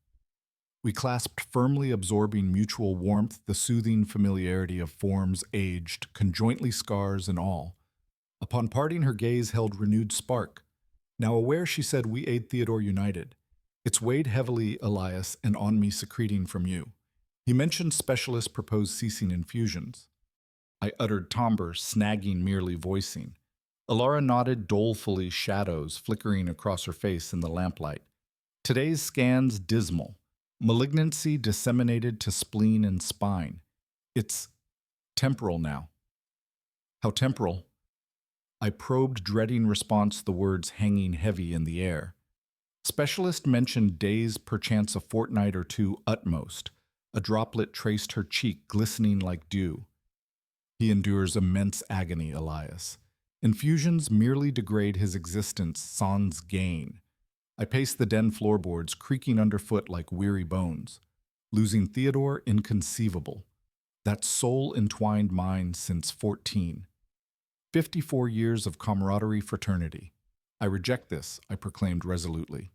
We clasped firmly, absorbing mutual warmth, the soothing familiarity of forms aged, conjointly scars and all. Upon parting, her gaze held renewed spark. Now aware, she said, we aid Theodore united. It's weighed heavily, Elias, and on me secreting from you. He mentioned specialists proposed ceasing infusions. I uttered timbre, snagging, merely voicing. Alara nodded dolefully, shadows flickering across her face in the lamplight. Today's scans dismal. Malignancy disseminated to spleen and spine. It's temporal now. How temporal? I probed, dreading response, the words hanging heavy in the air. Specialist mentioned days, perchance a fortnight or two utmost. A droplet traced her cheek, glistening like dew. He endures immense agony, Elias. Infusions merely degrade his existence sans gain. I paced the den floorboards, creaking underfoot like weary bones. Losing Theodore, inconceivable. That soul entwined mine since 14. 54 years of camaraderie, fraternity. I reject this, I proclaimed resolutely.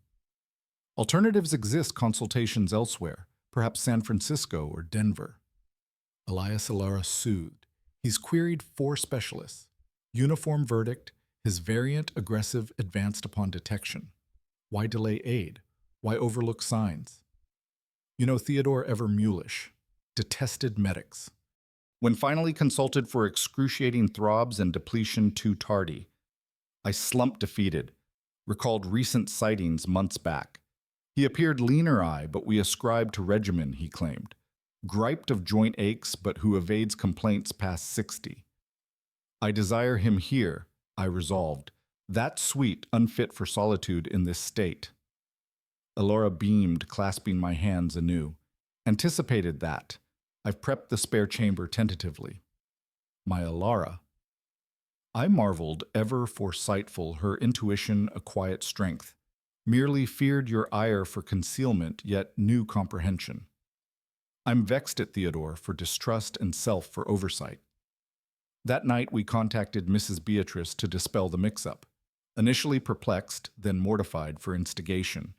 Alternatives exist, consultations elsewhere, perhaps San Francisco or Denver. Elias Alara soothed. He's queried 4 specialists. Uniform verdict, his variant aggressive advanced upon detection. Why delay aid? Why overlook signs? You know, Theodore ever mulish. Detested medics. When finally consulted for excruciating throbs and depletion too tardy, I slumped defeated, recalled recent sightings months back. He appeared leaner-eye, but we ascribed to regimen, he claimed. Griped of joint aches, but who evades complaints past 60. I desire him here, I resolved. That sweet, unfit for solitude in this state. Alara beamed, clasping my hands anew. Anticipated that. I've prepped the spare chamber tentatively. My Alara. I marveled, ever foresightful, her intuition a quiet strength. Merely feared your ire for concealment, yet knew comprehension. I'm vexed at Theodore for distrust and self for oversight. That night we contacted Mrs. Beatrice to dispel the mix-up. Initially perplexed, then mortified for instigation.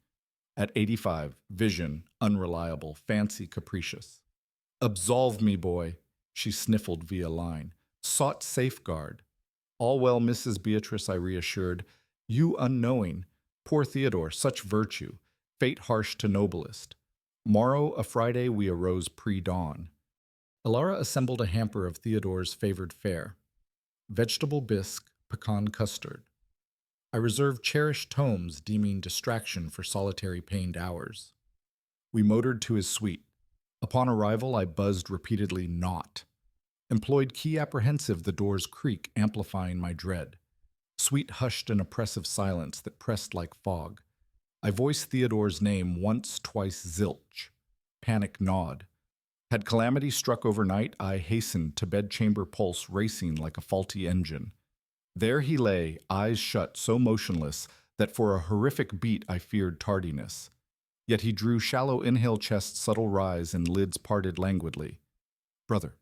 At 85, vision, unreliable, fancy, capricious. Absolve me, boy, she sniffled via line. Sought safeguard. All well, Mrs. Beatrice, I reassured. You unknowing. Poor Theodore, such virtue. Fate harsh to noblest. Morrow, a Friday, we arose pre-dawn. Alara assembled a hamper of Theodore's favored fare: vegetable bisque, pecan custard. I reserved cherished tomes, deeming distraction for solitary pained hours. We motored to his suite. Upon arrival, I buzzed repeatedly, "Not." Employed key apprehensive, the door's creak amplifying my dread. Suite hushed an oppressive silence that pressed like fog. I voiced Theodore's name once, twice, zilch. Panic gnawed. Had calamity struck overnight, I hastened to bedchamber pulse racing like a faulty engine. There he lay, eyes shut, so motionless that for a horrific beat I feared tardiness. Yet he drew shallow inhale, chest subtle rise, and lids parted languidly. "Brother,"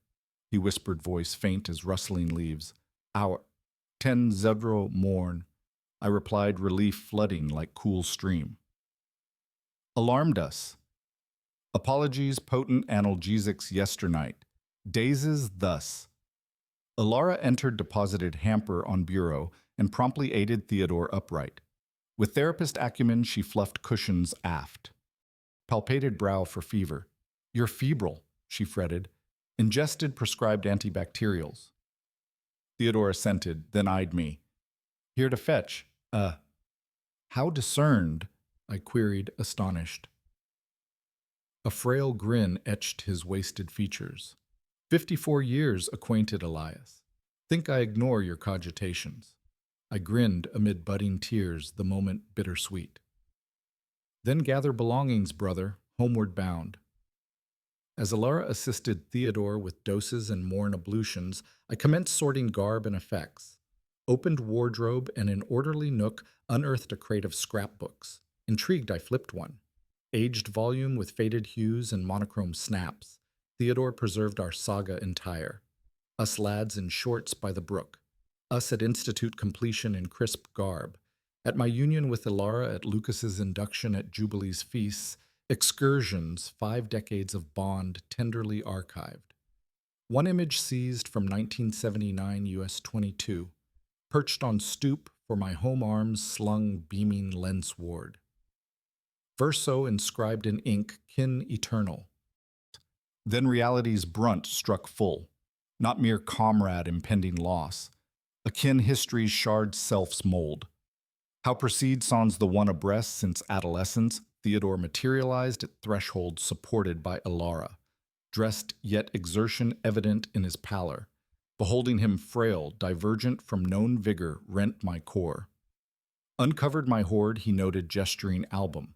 he whispered, voice faint as rustling leaves. "Hour. 10 zebro morn." I replied, relief flooding like cool stream. Alarmed us. Apologies, potent analgesics yesternight. Dazes thus. Alara entered, deposited hamper on bureau, and promptly aided Theodore upright. With therapist acumen, she fluffed cushions aft. Palpated brow for fever. "You're febrile," she fretted. "Ingested prescribed antibacterials." Theodore assented, then eyed me. "Here to fetch. How discerned?" I queried, astonished. A frail grin etched his wasted features. 54 years acquainted, Elias. Think I ignore your cogitations." I grinned amid budding tears, the moment bittersweet. "Then gather belongings, brother, homeward bound." As Alara assisted Theodore with doses and morn ablutions, I commenced sorting garb and effects. Opened wardrobe, and in orderly nook unearthed a crate of scrapbooks. Intrigued, I flipped one. Aged volume with faded hues and monochrome snaps. Theodore preserved our saga entire. Us lads in shorts by the brook. Us at institute completion in crisp garb. At my union with Alara, at Lucas's induction, at Jubilee's feasts. Excursions, 5 decades of bond tenderly archived. One image seized from 1979 US 22. Perched on stoop for my home arms slung beaming lensward. Verso inscribed in ink, kin eternal. Then reality's brunt struck full. Not mere comrade impending loss. Akin history's shard self's mold. How proceed sans the one abreast since adolescence, Theodore materialized at threshold supported by Alara. Dressed yet exertion evident in his pallor. Beholding him frail, divergent from known vigor, rent my core. Uncovered my hoard, he noted, gesturing album.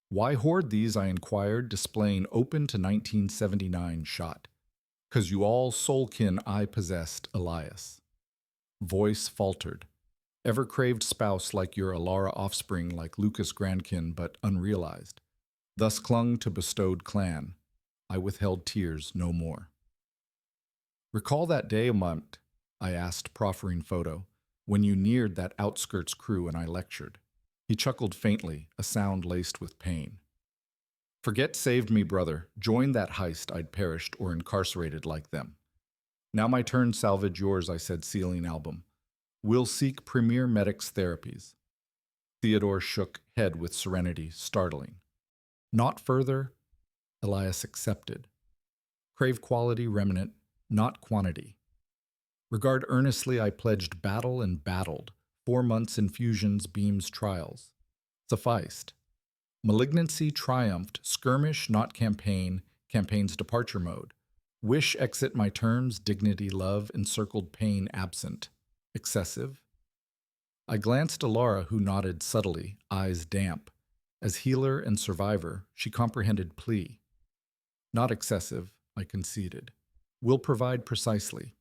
"Why hoard these?" I inquired, displaying open to 1979 shot. "'Cause you all soulkin I possessed, Elias." Voice faltered. "Ever craved spouse like your Alara offspring, like Lucas grandkin, but unrealized. Thus clung to bestowed clan. I withheld tears no more." "Recall that day a month," I asked, proffering photo, "when you neared that outskirts crew and I lectured." He chuckled faintly, a sound laced with pain. "Forget saved me, brother. Join that heist, I'd perished or incarcerated like them." "Now my turn, salvage yours," I said, sealing album. "We'll seek premier medics therapies." Theodore shook head with serenity, startling. "Not further," Elias accepted. "Crave quality remnant, not quantity." Regard earnestly, I pledged battle and battled. 4 months infusions, beams, trials. Sufficed. Malignancy triumphed, skirmish, not campaign, campaign's departure mode. Wish exit my terms, dignity, love, encircled pain absent. Excessive? I glanced at Alara, who nodded subtly, eyes damp. As healer and survivor, she comprehended plea. "Not excessive," I conceded. "We'll provide precisely."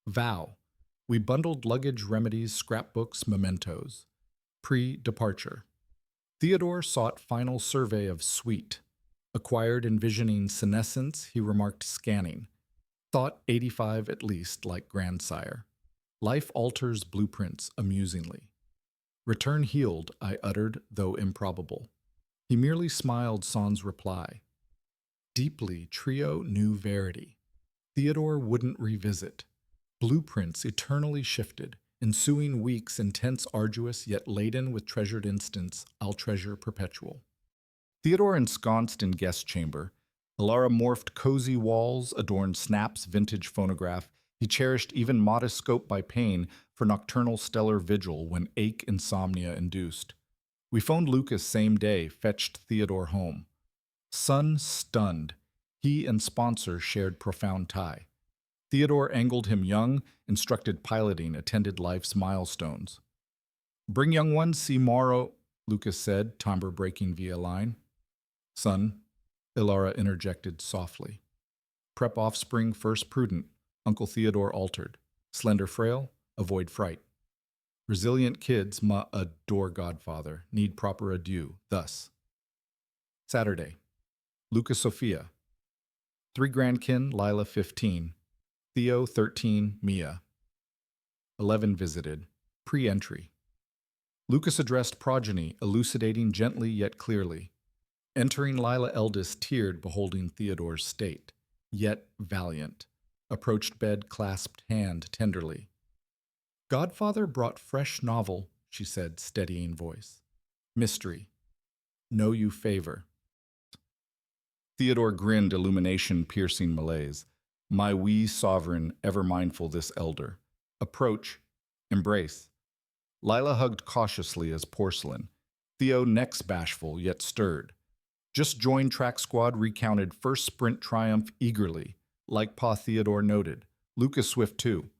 Vow. We bundled luggage, remedies, scrapbooks, mementos. Pre-departure. Theodore sought final survey of suite. Acquired envisioning senescence, he remarked scanning. Thought 85 at least, like grandsire. Life alters blueprints amusingly. Return healed, I uttered, though improbable. He merely smiled sans reply. Deeply, trio new verity. Theodore wouldn't revisit. Blueprints eternally shifted. Ensuing weeks intense, arduous, yet laden with treasured instants, I'll treasure perpetual. Theodore ensconced in guest chamber. Alara morphed cozy walls, adorned Snap's vintage phonograph. He cherished even modest scope by Payne for nocturnal stellar vigil when ache insomnia induced. We phoned Lucas same day, fetched Theodore home. Son stunned. He and sponsor shared profound tie. Theodore angled him young, instructed piloting, attended life's milestones. Bring young ones, see Morrow, Lucas said, timbre breaking via line. Son, Ilara interjected softly. Prep offspring first prudent, Uncle Theodore altered. Slender frail, avoid fright. Resilient kids ma adore Godfather, need proper adieu, thus. Saturday. Lucas Sophia. 3 grandkin, Lila 15. Theo 13, Mia. 11 visited. Pre-entry. Lucas addressed progeny, elucidating gently yet clearly. Entering Lila eldest teared, beholding Theodore's state, yet valiant. Approached bed, clasped hand tenderly. Godfather brought fresh novel, she said, steadying voice. Mystery. Know you favor. Theodore grinned, illumination-piercing malaise. My wee sovereign, ever mindful this elder. Approach. Embrace. Lila hugged cautiously as porcelain. Theo next bashful, yet stirred. Just joined track squad, recounted first sprint triumph eagerly. Like Pa Theodore noted. Lucas Swift too.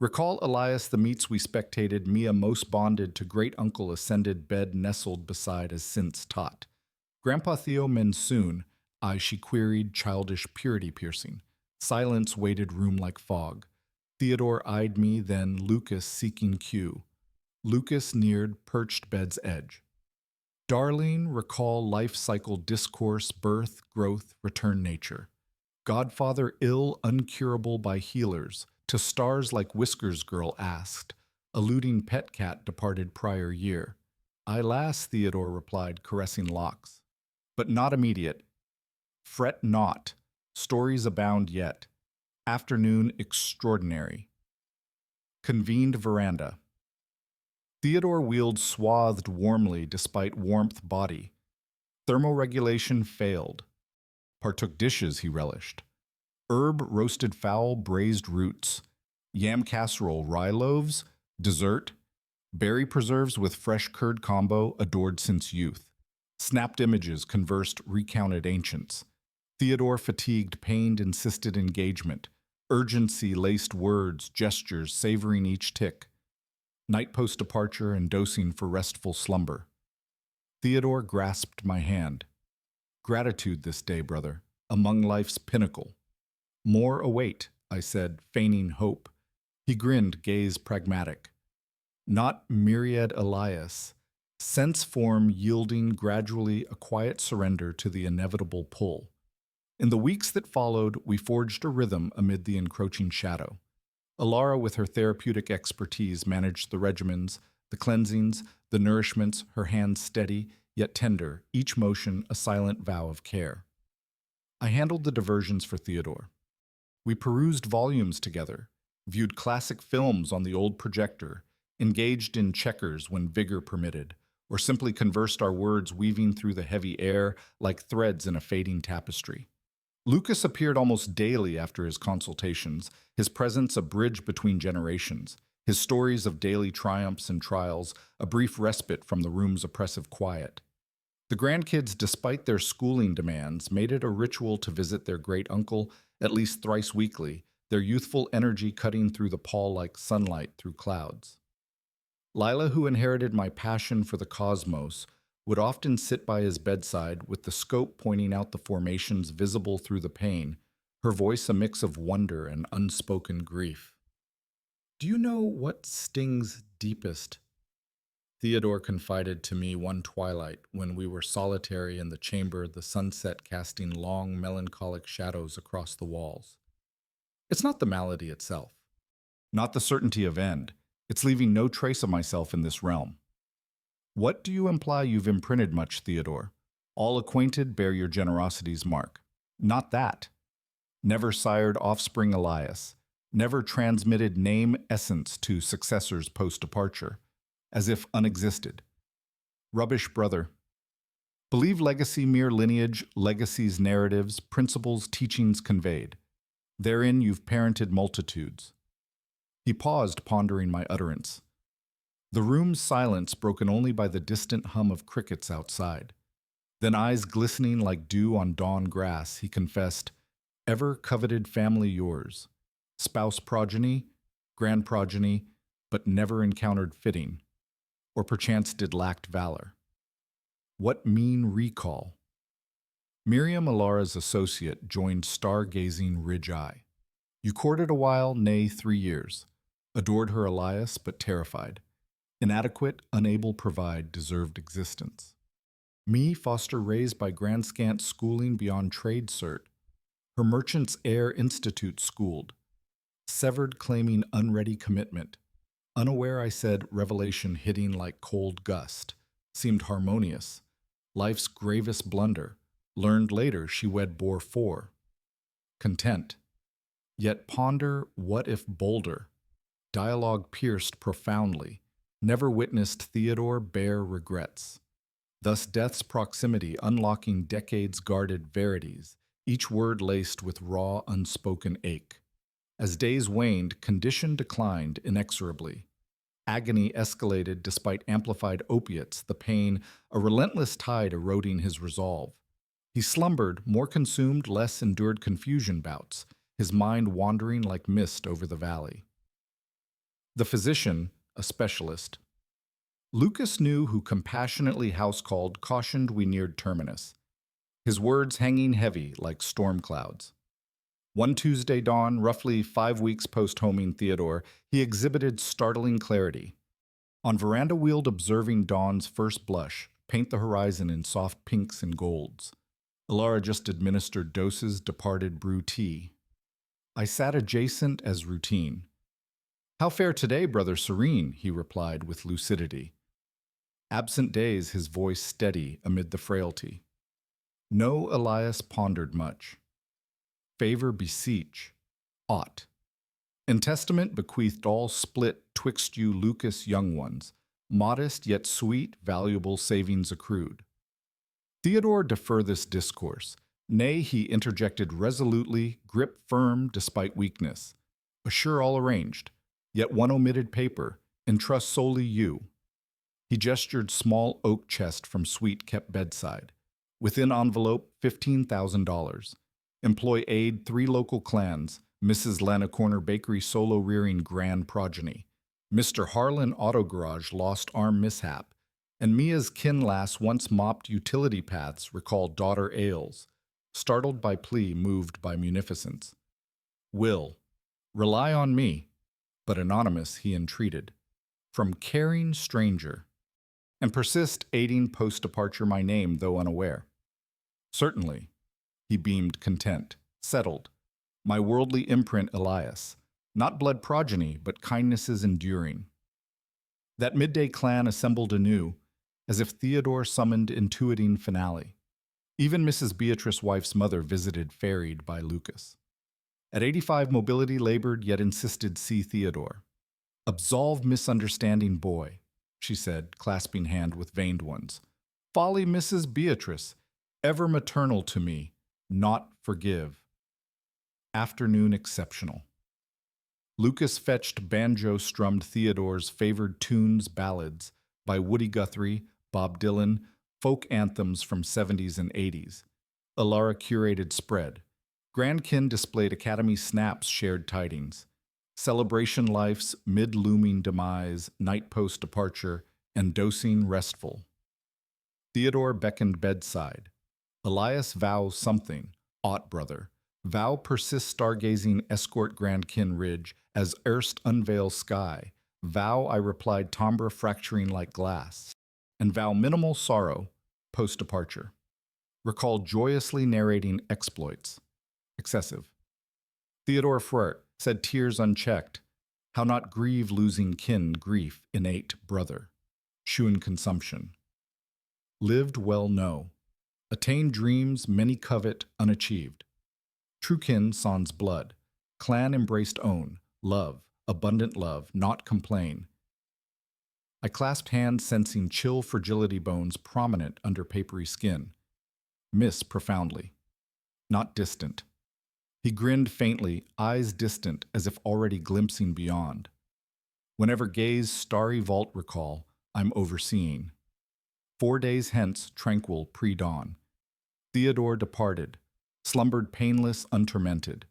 Recall Elias the meets we spectated, Mia most bonded to great uncle ascended bed nestled beside as since taught. Grandpa Theo men soon, she queried, childish purity piercing. Silence weighted room like fog. Theodore eyed me, then Lucas seeking cue. Lucas neared, perched bed's edge. Darling, recall life cycle discourse, birth, growth, return nature. Godfather ill, uncurable by healers, to stars like Whiskers Girl asked, alluding pet cat departed prior year. I lass, Theodore replied, caressing locks. But not immediate. Fret not, stories abound yet. Afternoon extraordinary. Convened veranda. Theodore wheeled swathed warmly despite warmth body. Thermoregulation failed. Partook dishes he relished. Herb roasted fowl, braised roots. Yam casserole, rye loaves, dessert. Berry preserves with fresh curd combo adored since youth. Snapped images, conversed, recounted ancients. Theodore fatigued, pained, insisted engagement. Urgency laced words, gestures, savoring each tick. Night post departure and dosing for restful slumber. Theodore grasped my hand. Gratitude this day, brother, among life's pinnacle. More await, I said, feigning hope. He grinned, gaze pragmatic. Not myriad Elias, sense form yielding gradually a quiet surrender to the inevitable pull. In the weeks that followed, we forged a rhythm amid the encroaching shadow. Alara, with her therapeutic expertise, managed the regimens, the cleansings, the nourishments, her hands steady, yet tender, each motion a silent vow of care. I handled the diversions for Theodore. We perused volumes together, viewed classic films on the old projector, engaged in checkers when vigor permitted, or simply conversed our words weaving through the heavy air like threads in a fading tapestry. Lucas appeared almost daily after his consultations, his presence a bridge between generations, his stories of daily triumphs and trials, a brief respite from the room's oppressive quiet. The grandkids, despite their schooling demands, made it a ritual to visit their great-uncle at least thrice weekly, their youthful energy cutting through the pall like sunlight through clouds. Lila, who inherited my passion for the cosmos, would often sit by his bedside with the scope pointing out the formations visible through the pane, her voice a mix of wonder and unspoken grief. Do you know what stings deepest? Theodore confided to me one twilight when we were solitary in the chamber, the sunset casting long, melancholic shadows across the walls. It's not the malady itself, not the certainty of end. It's leaving no trace of myself in this realm. What do you imply you've imprinted much, Theodore? All acquainted bear your generosity's mark. Not that. Never sired offspring Elias. Never transmitted name essence to successors post-departure, as if unexisted. Rubbish, brother. Believe legacy mere lineage, legacies narratives, principles, teachings conveyed. Therein you've parented multitudes. He paused, pondering my utterance. The room's silence broken only by the distant hum of crickets outside. Then, eyes glistening like dew on dawn grass, he confessed, ever coveted family yours, spouse progeny, grand progeny, but never encountered fitting, or perchance did lacked valor. What mean recall? Miriam Alara's associate joined star-gazing Ridge-Eye. You courted a while, nay 3 years. Adored her Elias, but terrified. Inadequate, unable provide deserved existence. Me, foster raised by grand scant schooling beyond trade cert. Her merchant's heir institute schooled. Severed claiming unready commitment. Unaware I said revelation hitting like cold gust. Seemed harmonious. Life's gravest blunder. Learned later she wed bore 4. Content. Yet ponder what if bolder. Dialogue pierced profoundly. Never witnessed Theodore bear regrets. Thus death's proximity unlocking decades guarded verities, each word laced with raw unspoken ache. As days waned, condition declined inexorably. Agony escalated despite amplified opiates, the pain, a relentless tide eroding his resolve. He slumbered, more consumed, less endured confusion bouts, his mind wandering like mist over the valley. The physician, a specialist. Lucas knew who compassionately house-called, cautioned we neared terminus, his words hanging heavy like storm clouds. One Tuesday dawn, roughly 5 weeks post-homing Theodore, he exhibited startling clarity. On veranda wheeled observing dawn's first blush, paint the horizon in soft pinks and golds. Alara just administered doses, departed brew tea. I sat adjacent as routine. How fare today, brother serene, he replied with lucidity. Absent days, his voice steady amid the frailty. No Elias pondered much. Favor beseech, ought. In testament bequeathed all split twixt you Lucas young ones, modest yet sweet, valuable savings accrued. Theodore defer this discourse, nay he interjected resolutely, grip firm despite weakness, assure all arranged, yet one omitted paper, entrust solely you. He gestured small oak chest from suite kept bedside. Within envelope, $15,000. Employ aid 3 local clans, Mrs. Lana Corner Bakery solo rearing grand progeny, Mr. Harlan Auto Garage lost arm mishap, and Mia's kin lass once mopped utility paths recalled daughter Ailes, startled by plea moved by munificence. Will, rely on me, but anonymous he entreated, from caring stranger, and persist aiding post-departure my name though unaware. Certainly. He beamed content, settled. My worldly imprint Elias, not blood progeny, but kindnesses enduring. That midday clan assembled anew, as if Theodore summoned intuiting finale. Even Mrs. Beatrice wife's mother visited ferried by Lucas. At 85 mobility labored yet insisted see Theodore. Absolve misunderstanding boy, she said, clasping hand with veined ones. Folly Mrs. Beatrice, ever maternal to me, not forgive. Afternoon exceptional. Lucas fetched banjo-strummed Theodore's favored tunes ballads by Woody Guthrie, Bob Dylan, folk anthems from 70s and 80s. Alara curated spread. Grandkin displayed Academy snaps shared tidings. Celebration life's mid-looming demise, night post departure, and dosing restful. Theodore beckoned bedside. Elias vows something, ought brother. Vow persist stargazing escort grandkin ridge, as erst unveil sky. Vow I replied timbre fracturing like glass. And vow minimal sorrow, post-departure. Recall joyously narrating exploits. Excessive. Theodore Frert said tears unchecked. How not grieve losing kin, grief, innate brother. Shuin consumption. Lived well know. Attained dreams many covet unachieved. True kin sans blood. Clan embraced own. Love, abundant love, not complain. I clasped hands, sensing chill fragility bones prominent under papery skin. Miss profoundly. Not distant. He grinned faintly, eyes distant, as if already glimpsing beyond. Whenever gaze starry vault recall, I'm overseeing. 4 days hence, tranquil pre-dawn. Theodore departed, slumbered painless, untormented.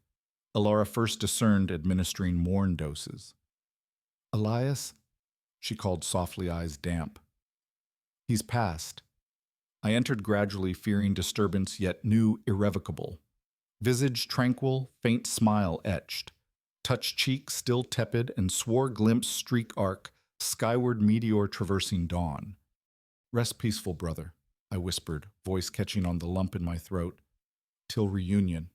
Alara first discerned administering morn doses. Elias, she called softly, eyes damp. He's passed. I entered gradually, fearing disturbance, yet knew irrevocable. Visage tranquil, faint smile etched. Touch cheek still tepid, and swore glimpse streak arc, skyward meteor traversing dawn. Rest peaceful, brother, I whispered, voice catching on the lump in my throat. Till reunion.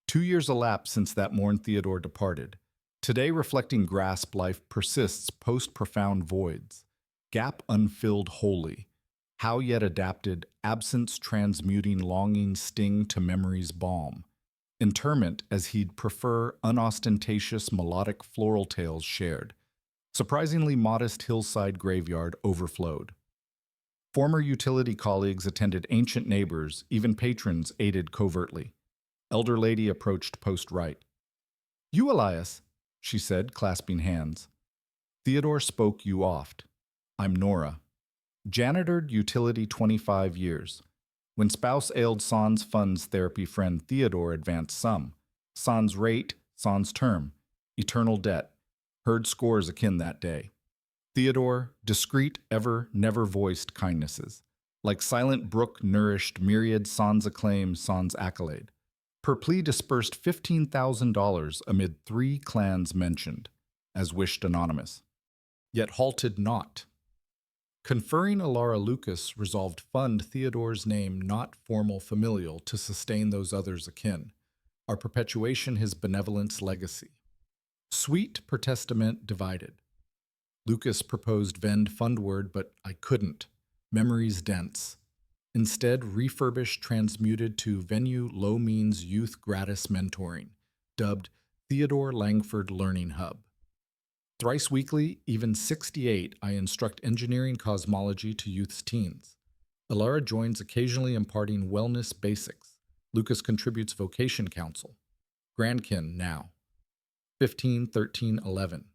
2 years elapsed since that morn Theodore departed. Today, reflecting grasp, life persists post-profound voids. Gap unfilled wholly. How yet adapted, absence transmuting longing sting to memory's balm. Interment as he'd prefer unostentatious melodic floral tales shared. Surprisingly modest hillside graveyard overflowed. Former utility colleagues attended, ancient neighbors, even patrons aided covertly. Elder lady approached post-right. You, Elias, she said, clasping hands. Theodore spoke you oft. I'm Nora. Janitored utility 25 years. When spouse ailed sans funds therapy friend Theodore advanced some. Sans rate, sans term. Eternal debt. Heard scores akin that day. Theodore, discreet, ever, never voiced kindnesses. Like silent brook nourished myriad sans acclaim, sans accolade. Per plea dispersed $15,000 amid 3 clans mentioned, as wished anonymous. Yet halted not. Conferring Alara Lucas resolved fund Theodore's name not formal familial to sustain those others akin, our perpetuation his benevolence legacy. Sweet per testament divided. Lucas proposed vend fundward, but I couldn't. Memories dense. Instead, refurbished transmuted to venue low means youth gratis mentoring, dubbed Theodore Langford Learning Hub. Thrice weekly, even 68, I instruct engineering cosmology to youth's teens. Alara joins occasionally imparting wellness basics. Lucas contributes vocation counsel. Grandkin now. 15, 13, 11.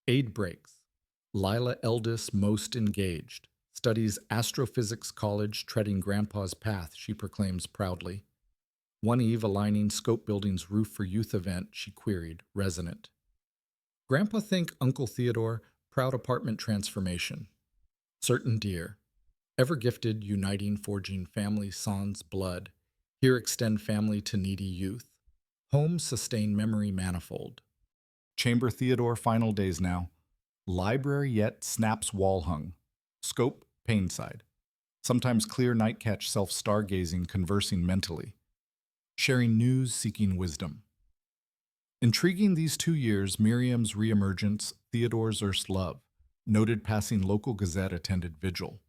Aid breaks. Lila eldest most engaged. Studies astrophysics college, treading grandpa's path, she proclaims proudly. One eve aligning Scope Building's roof for youth event, she queried, resonant. Grandpa think Uncle Theodore, proud apartment transformation. Certain dear. Ever gifted, uniting, forging family sans blood. Here extend family to needy youth. Home sustain memory manifold. Chamber Theodore final days now. Library yet snaps wall hung. Scope Painside. Sometimes clear night catch self-stargazing, conversing mentally. Sharing news, seeking wisdom. Intriguing these 2 years, Miriam's reemergence, Theodore's erst love. Noted passing local gazette attended vigil.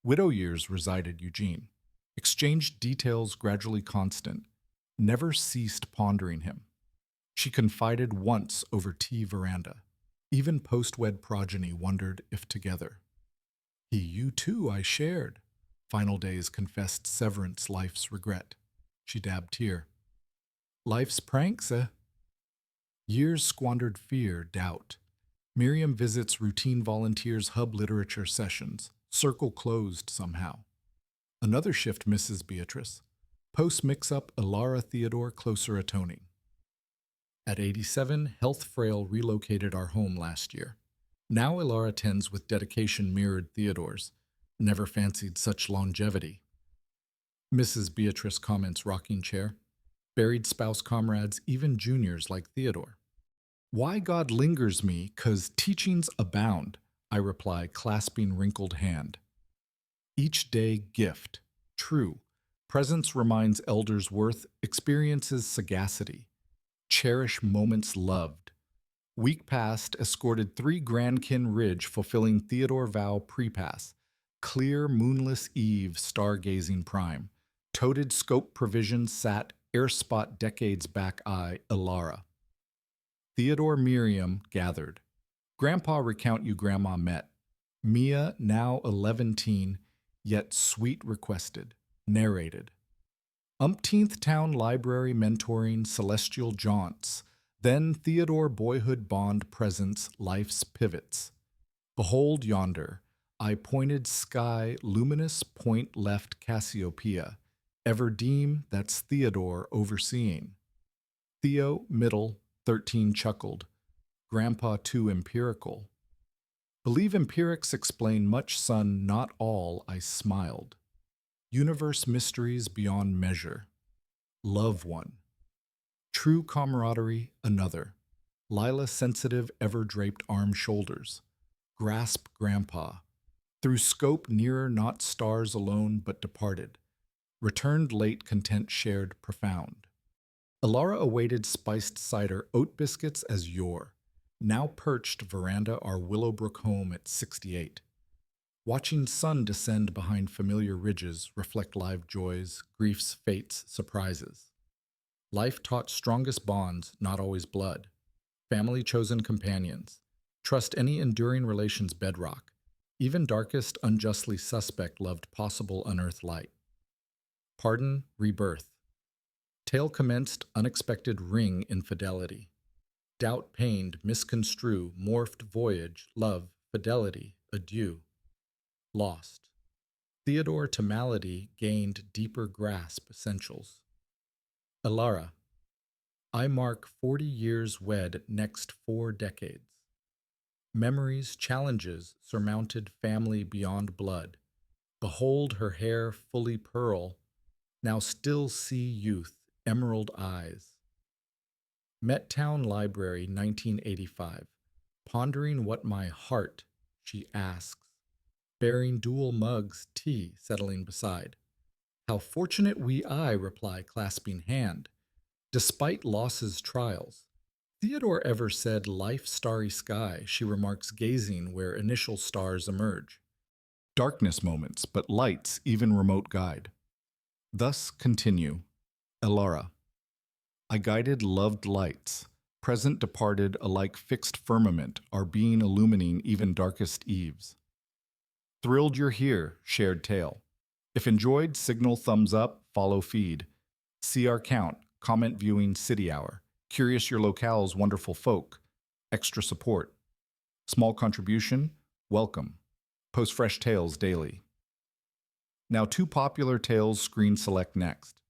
Widow years resided Eugene. Exchanged details gradually constant. Never ceased pondering him. She confided once over tea veranda. Even post-wed progeny wondered if together. He, you too, I shared. Final days confessed severance, life's regret. She dabbed tear. Life's pranks, eh? Years squandered fear, doubt. Miriam visits routine volunteers hub literature sessions. Circle closed somehow. Another shift misses Beatrice. Post mix-up Alara Theodore closer atoning. At 87, health frail relocated our home last year. Now Alara attends with dedication mirrored Theodore's. Never fancied such longevity. Mrs. Beatrice comments rocking chair. Buried spouse comrades, even juniors like Theodore. Why God lingers me, 'cause teachings abound, I reply, clasping wrinkled hand. Each day gift, true. Presence reminds elders worth, experiences sagacity. Cherish moments loved. Week past, escorted 3 grandkin ridge, fulfilling Theodore vow pre-pass. Clear, moonless eve, stargazing prime. Toted scope provisions sat, air spot decades back I, Alara. Theodore Miriam gathered. Grandpa recount you grandma met. Mia, now 11, yet sweet requested. Narrated. Umpteenth Town Library mentoring celestial jaunts. Then Theodore boyhood bond presence life's pivots. Behold yonder, I pointed sky luminous point left Cassiopeia. Ever deem that's Theodore overseeing. Theo, middle, 13 chuckled. Grandpa too empirical. Believe empirics explain much, son, not all, I smiled. Universe mysteries beyond measure. Love one. True camaraderie, another. Lila sensitive, ever draped arm shoulders. Grasp grandpa. Through scope nearer not stars alone but departed. Returned late content shared profound. Alara awaited spiced cider oat biscuits as yore. Now perched veranda our Willowbrook home at 68. Watching sun descend behind familiar ridges reflect live joys, griefs, fates, surprises. Life taught strongest bonds, not always blood. Family chosen companions. Trust any enduring relation's bedrock. Even darkest, unjustly suspect loved possible unearthed light. Pardon, rebirth. Tale commenced, unexpected ring infidelity. Doubt pained, misconstrue, morphed voyage, love, fidelity, adieu. Lost. Theodore to malady gained deeper grasp essentials. Alara. I mark 40 years wed next 4 decades. Memories, challenges, surmounted family beyond blood. Behold her hair fully pearl, now still see youth, emerald eyes. Met Town Library, 1985. Pondering what my heart, she asks. Bearing dual mugs, tea settling beside. How fortunate I reply, clasping hand. Despite losses, trials. Theodore ever said life starry sky, she remarks gazing where initial stars emerge. Darkness moments, but lights even remote guide. Thus continue. Elara. I guided loved lights, present departed alike fixed firmament, our being illumining even darkest eves. Thrilled you're here, shared tale. If enjoyed, signal thumbs up, follow feed. See our count, comment viewing city hour. Curious your locale's wonderful folk. Extra support. Small contribution, welcome. Post fresh tales daily. Now 2 popular tales screen select next.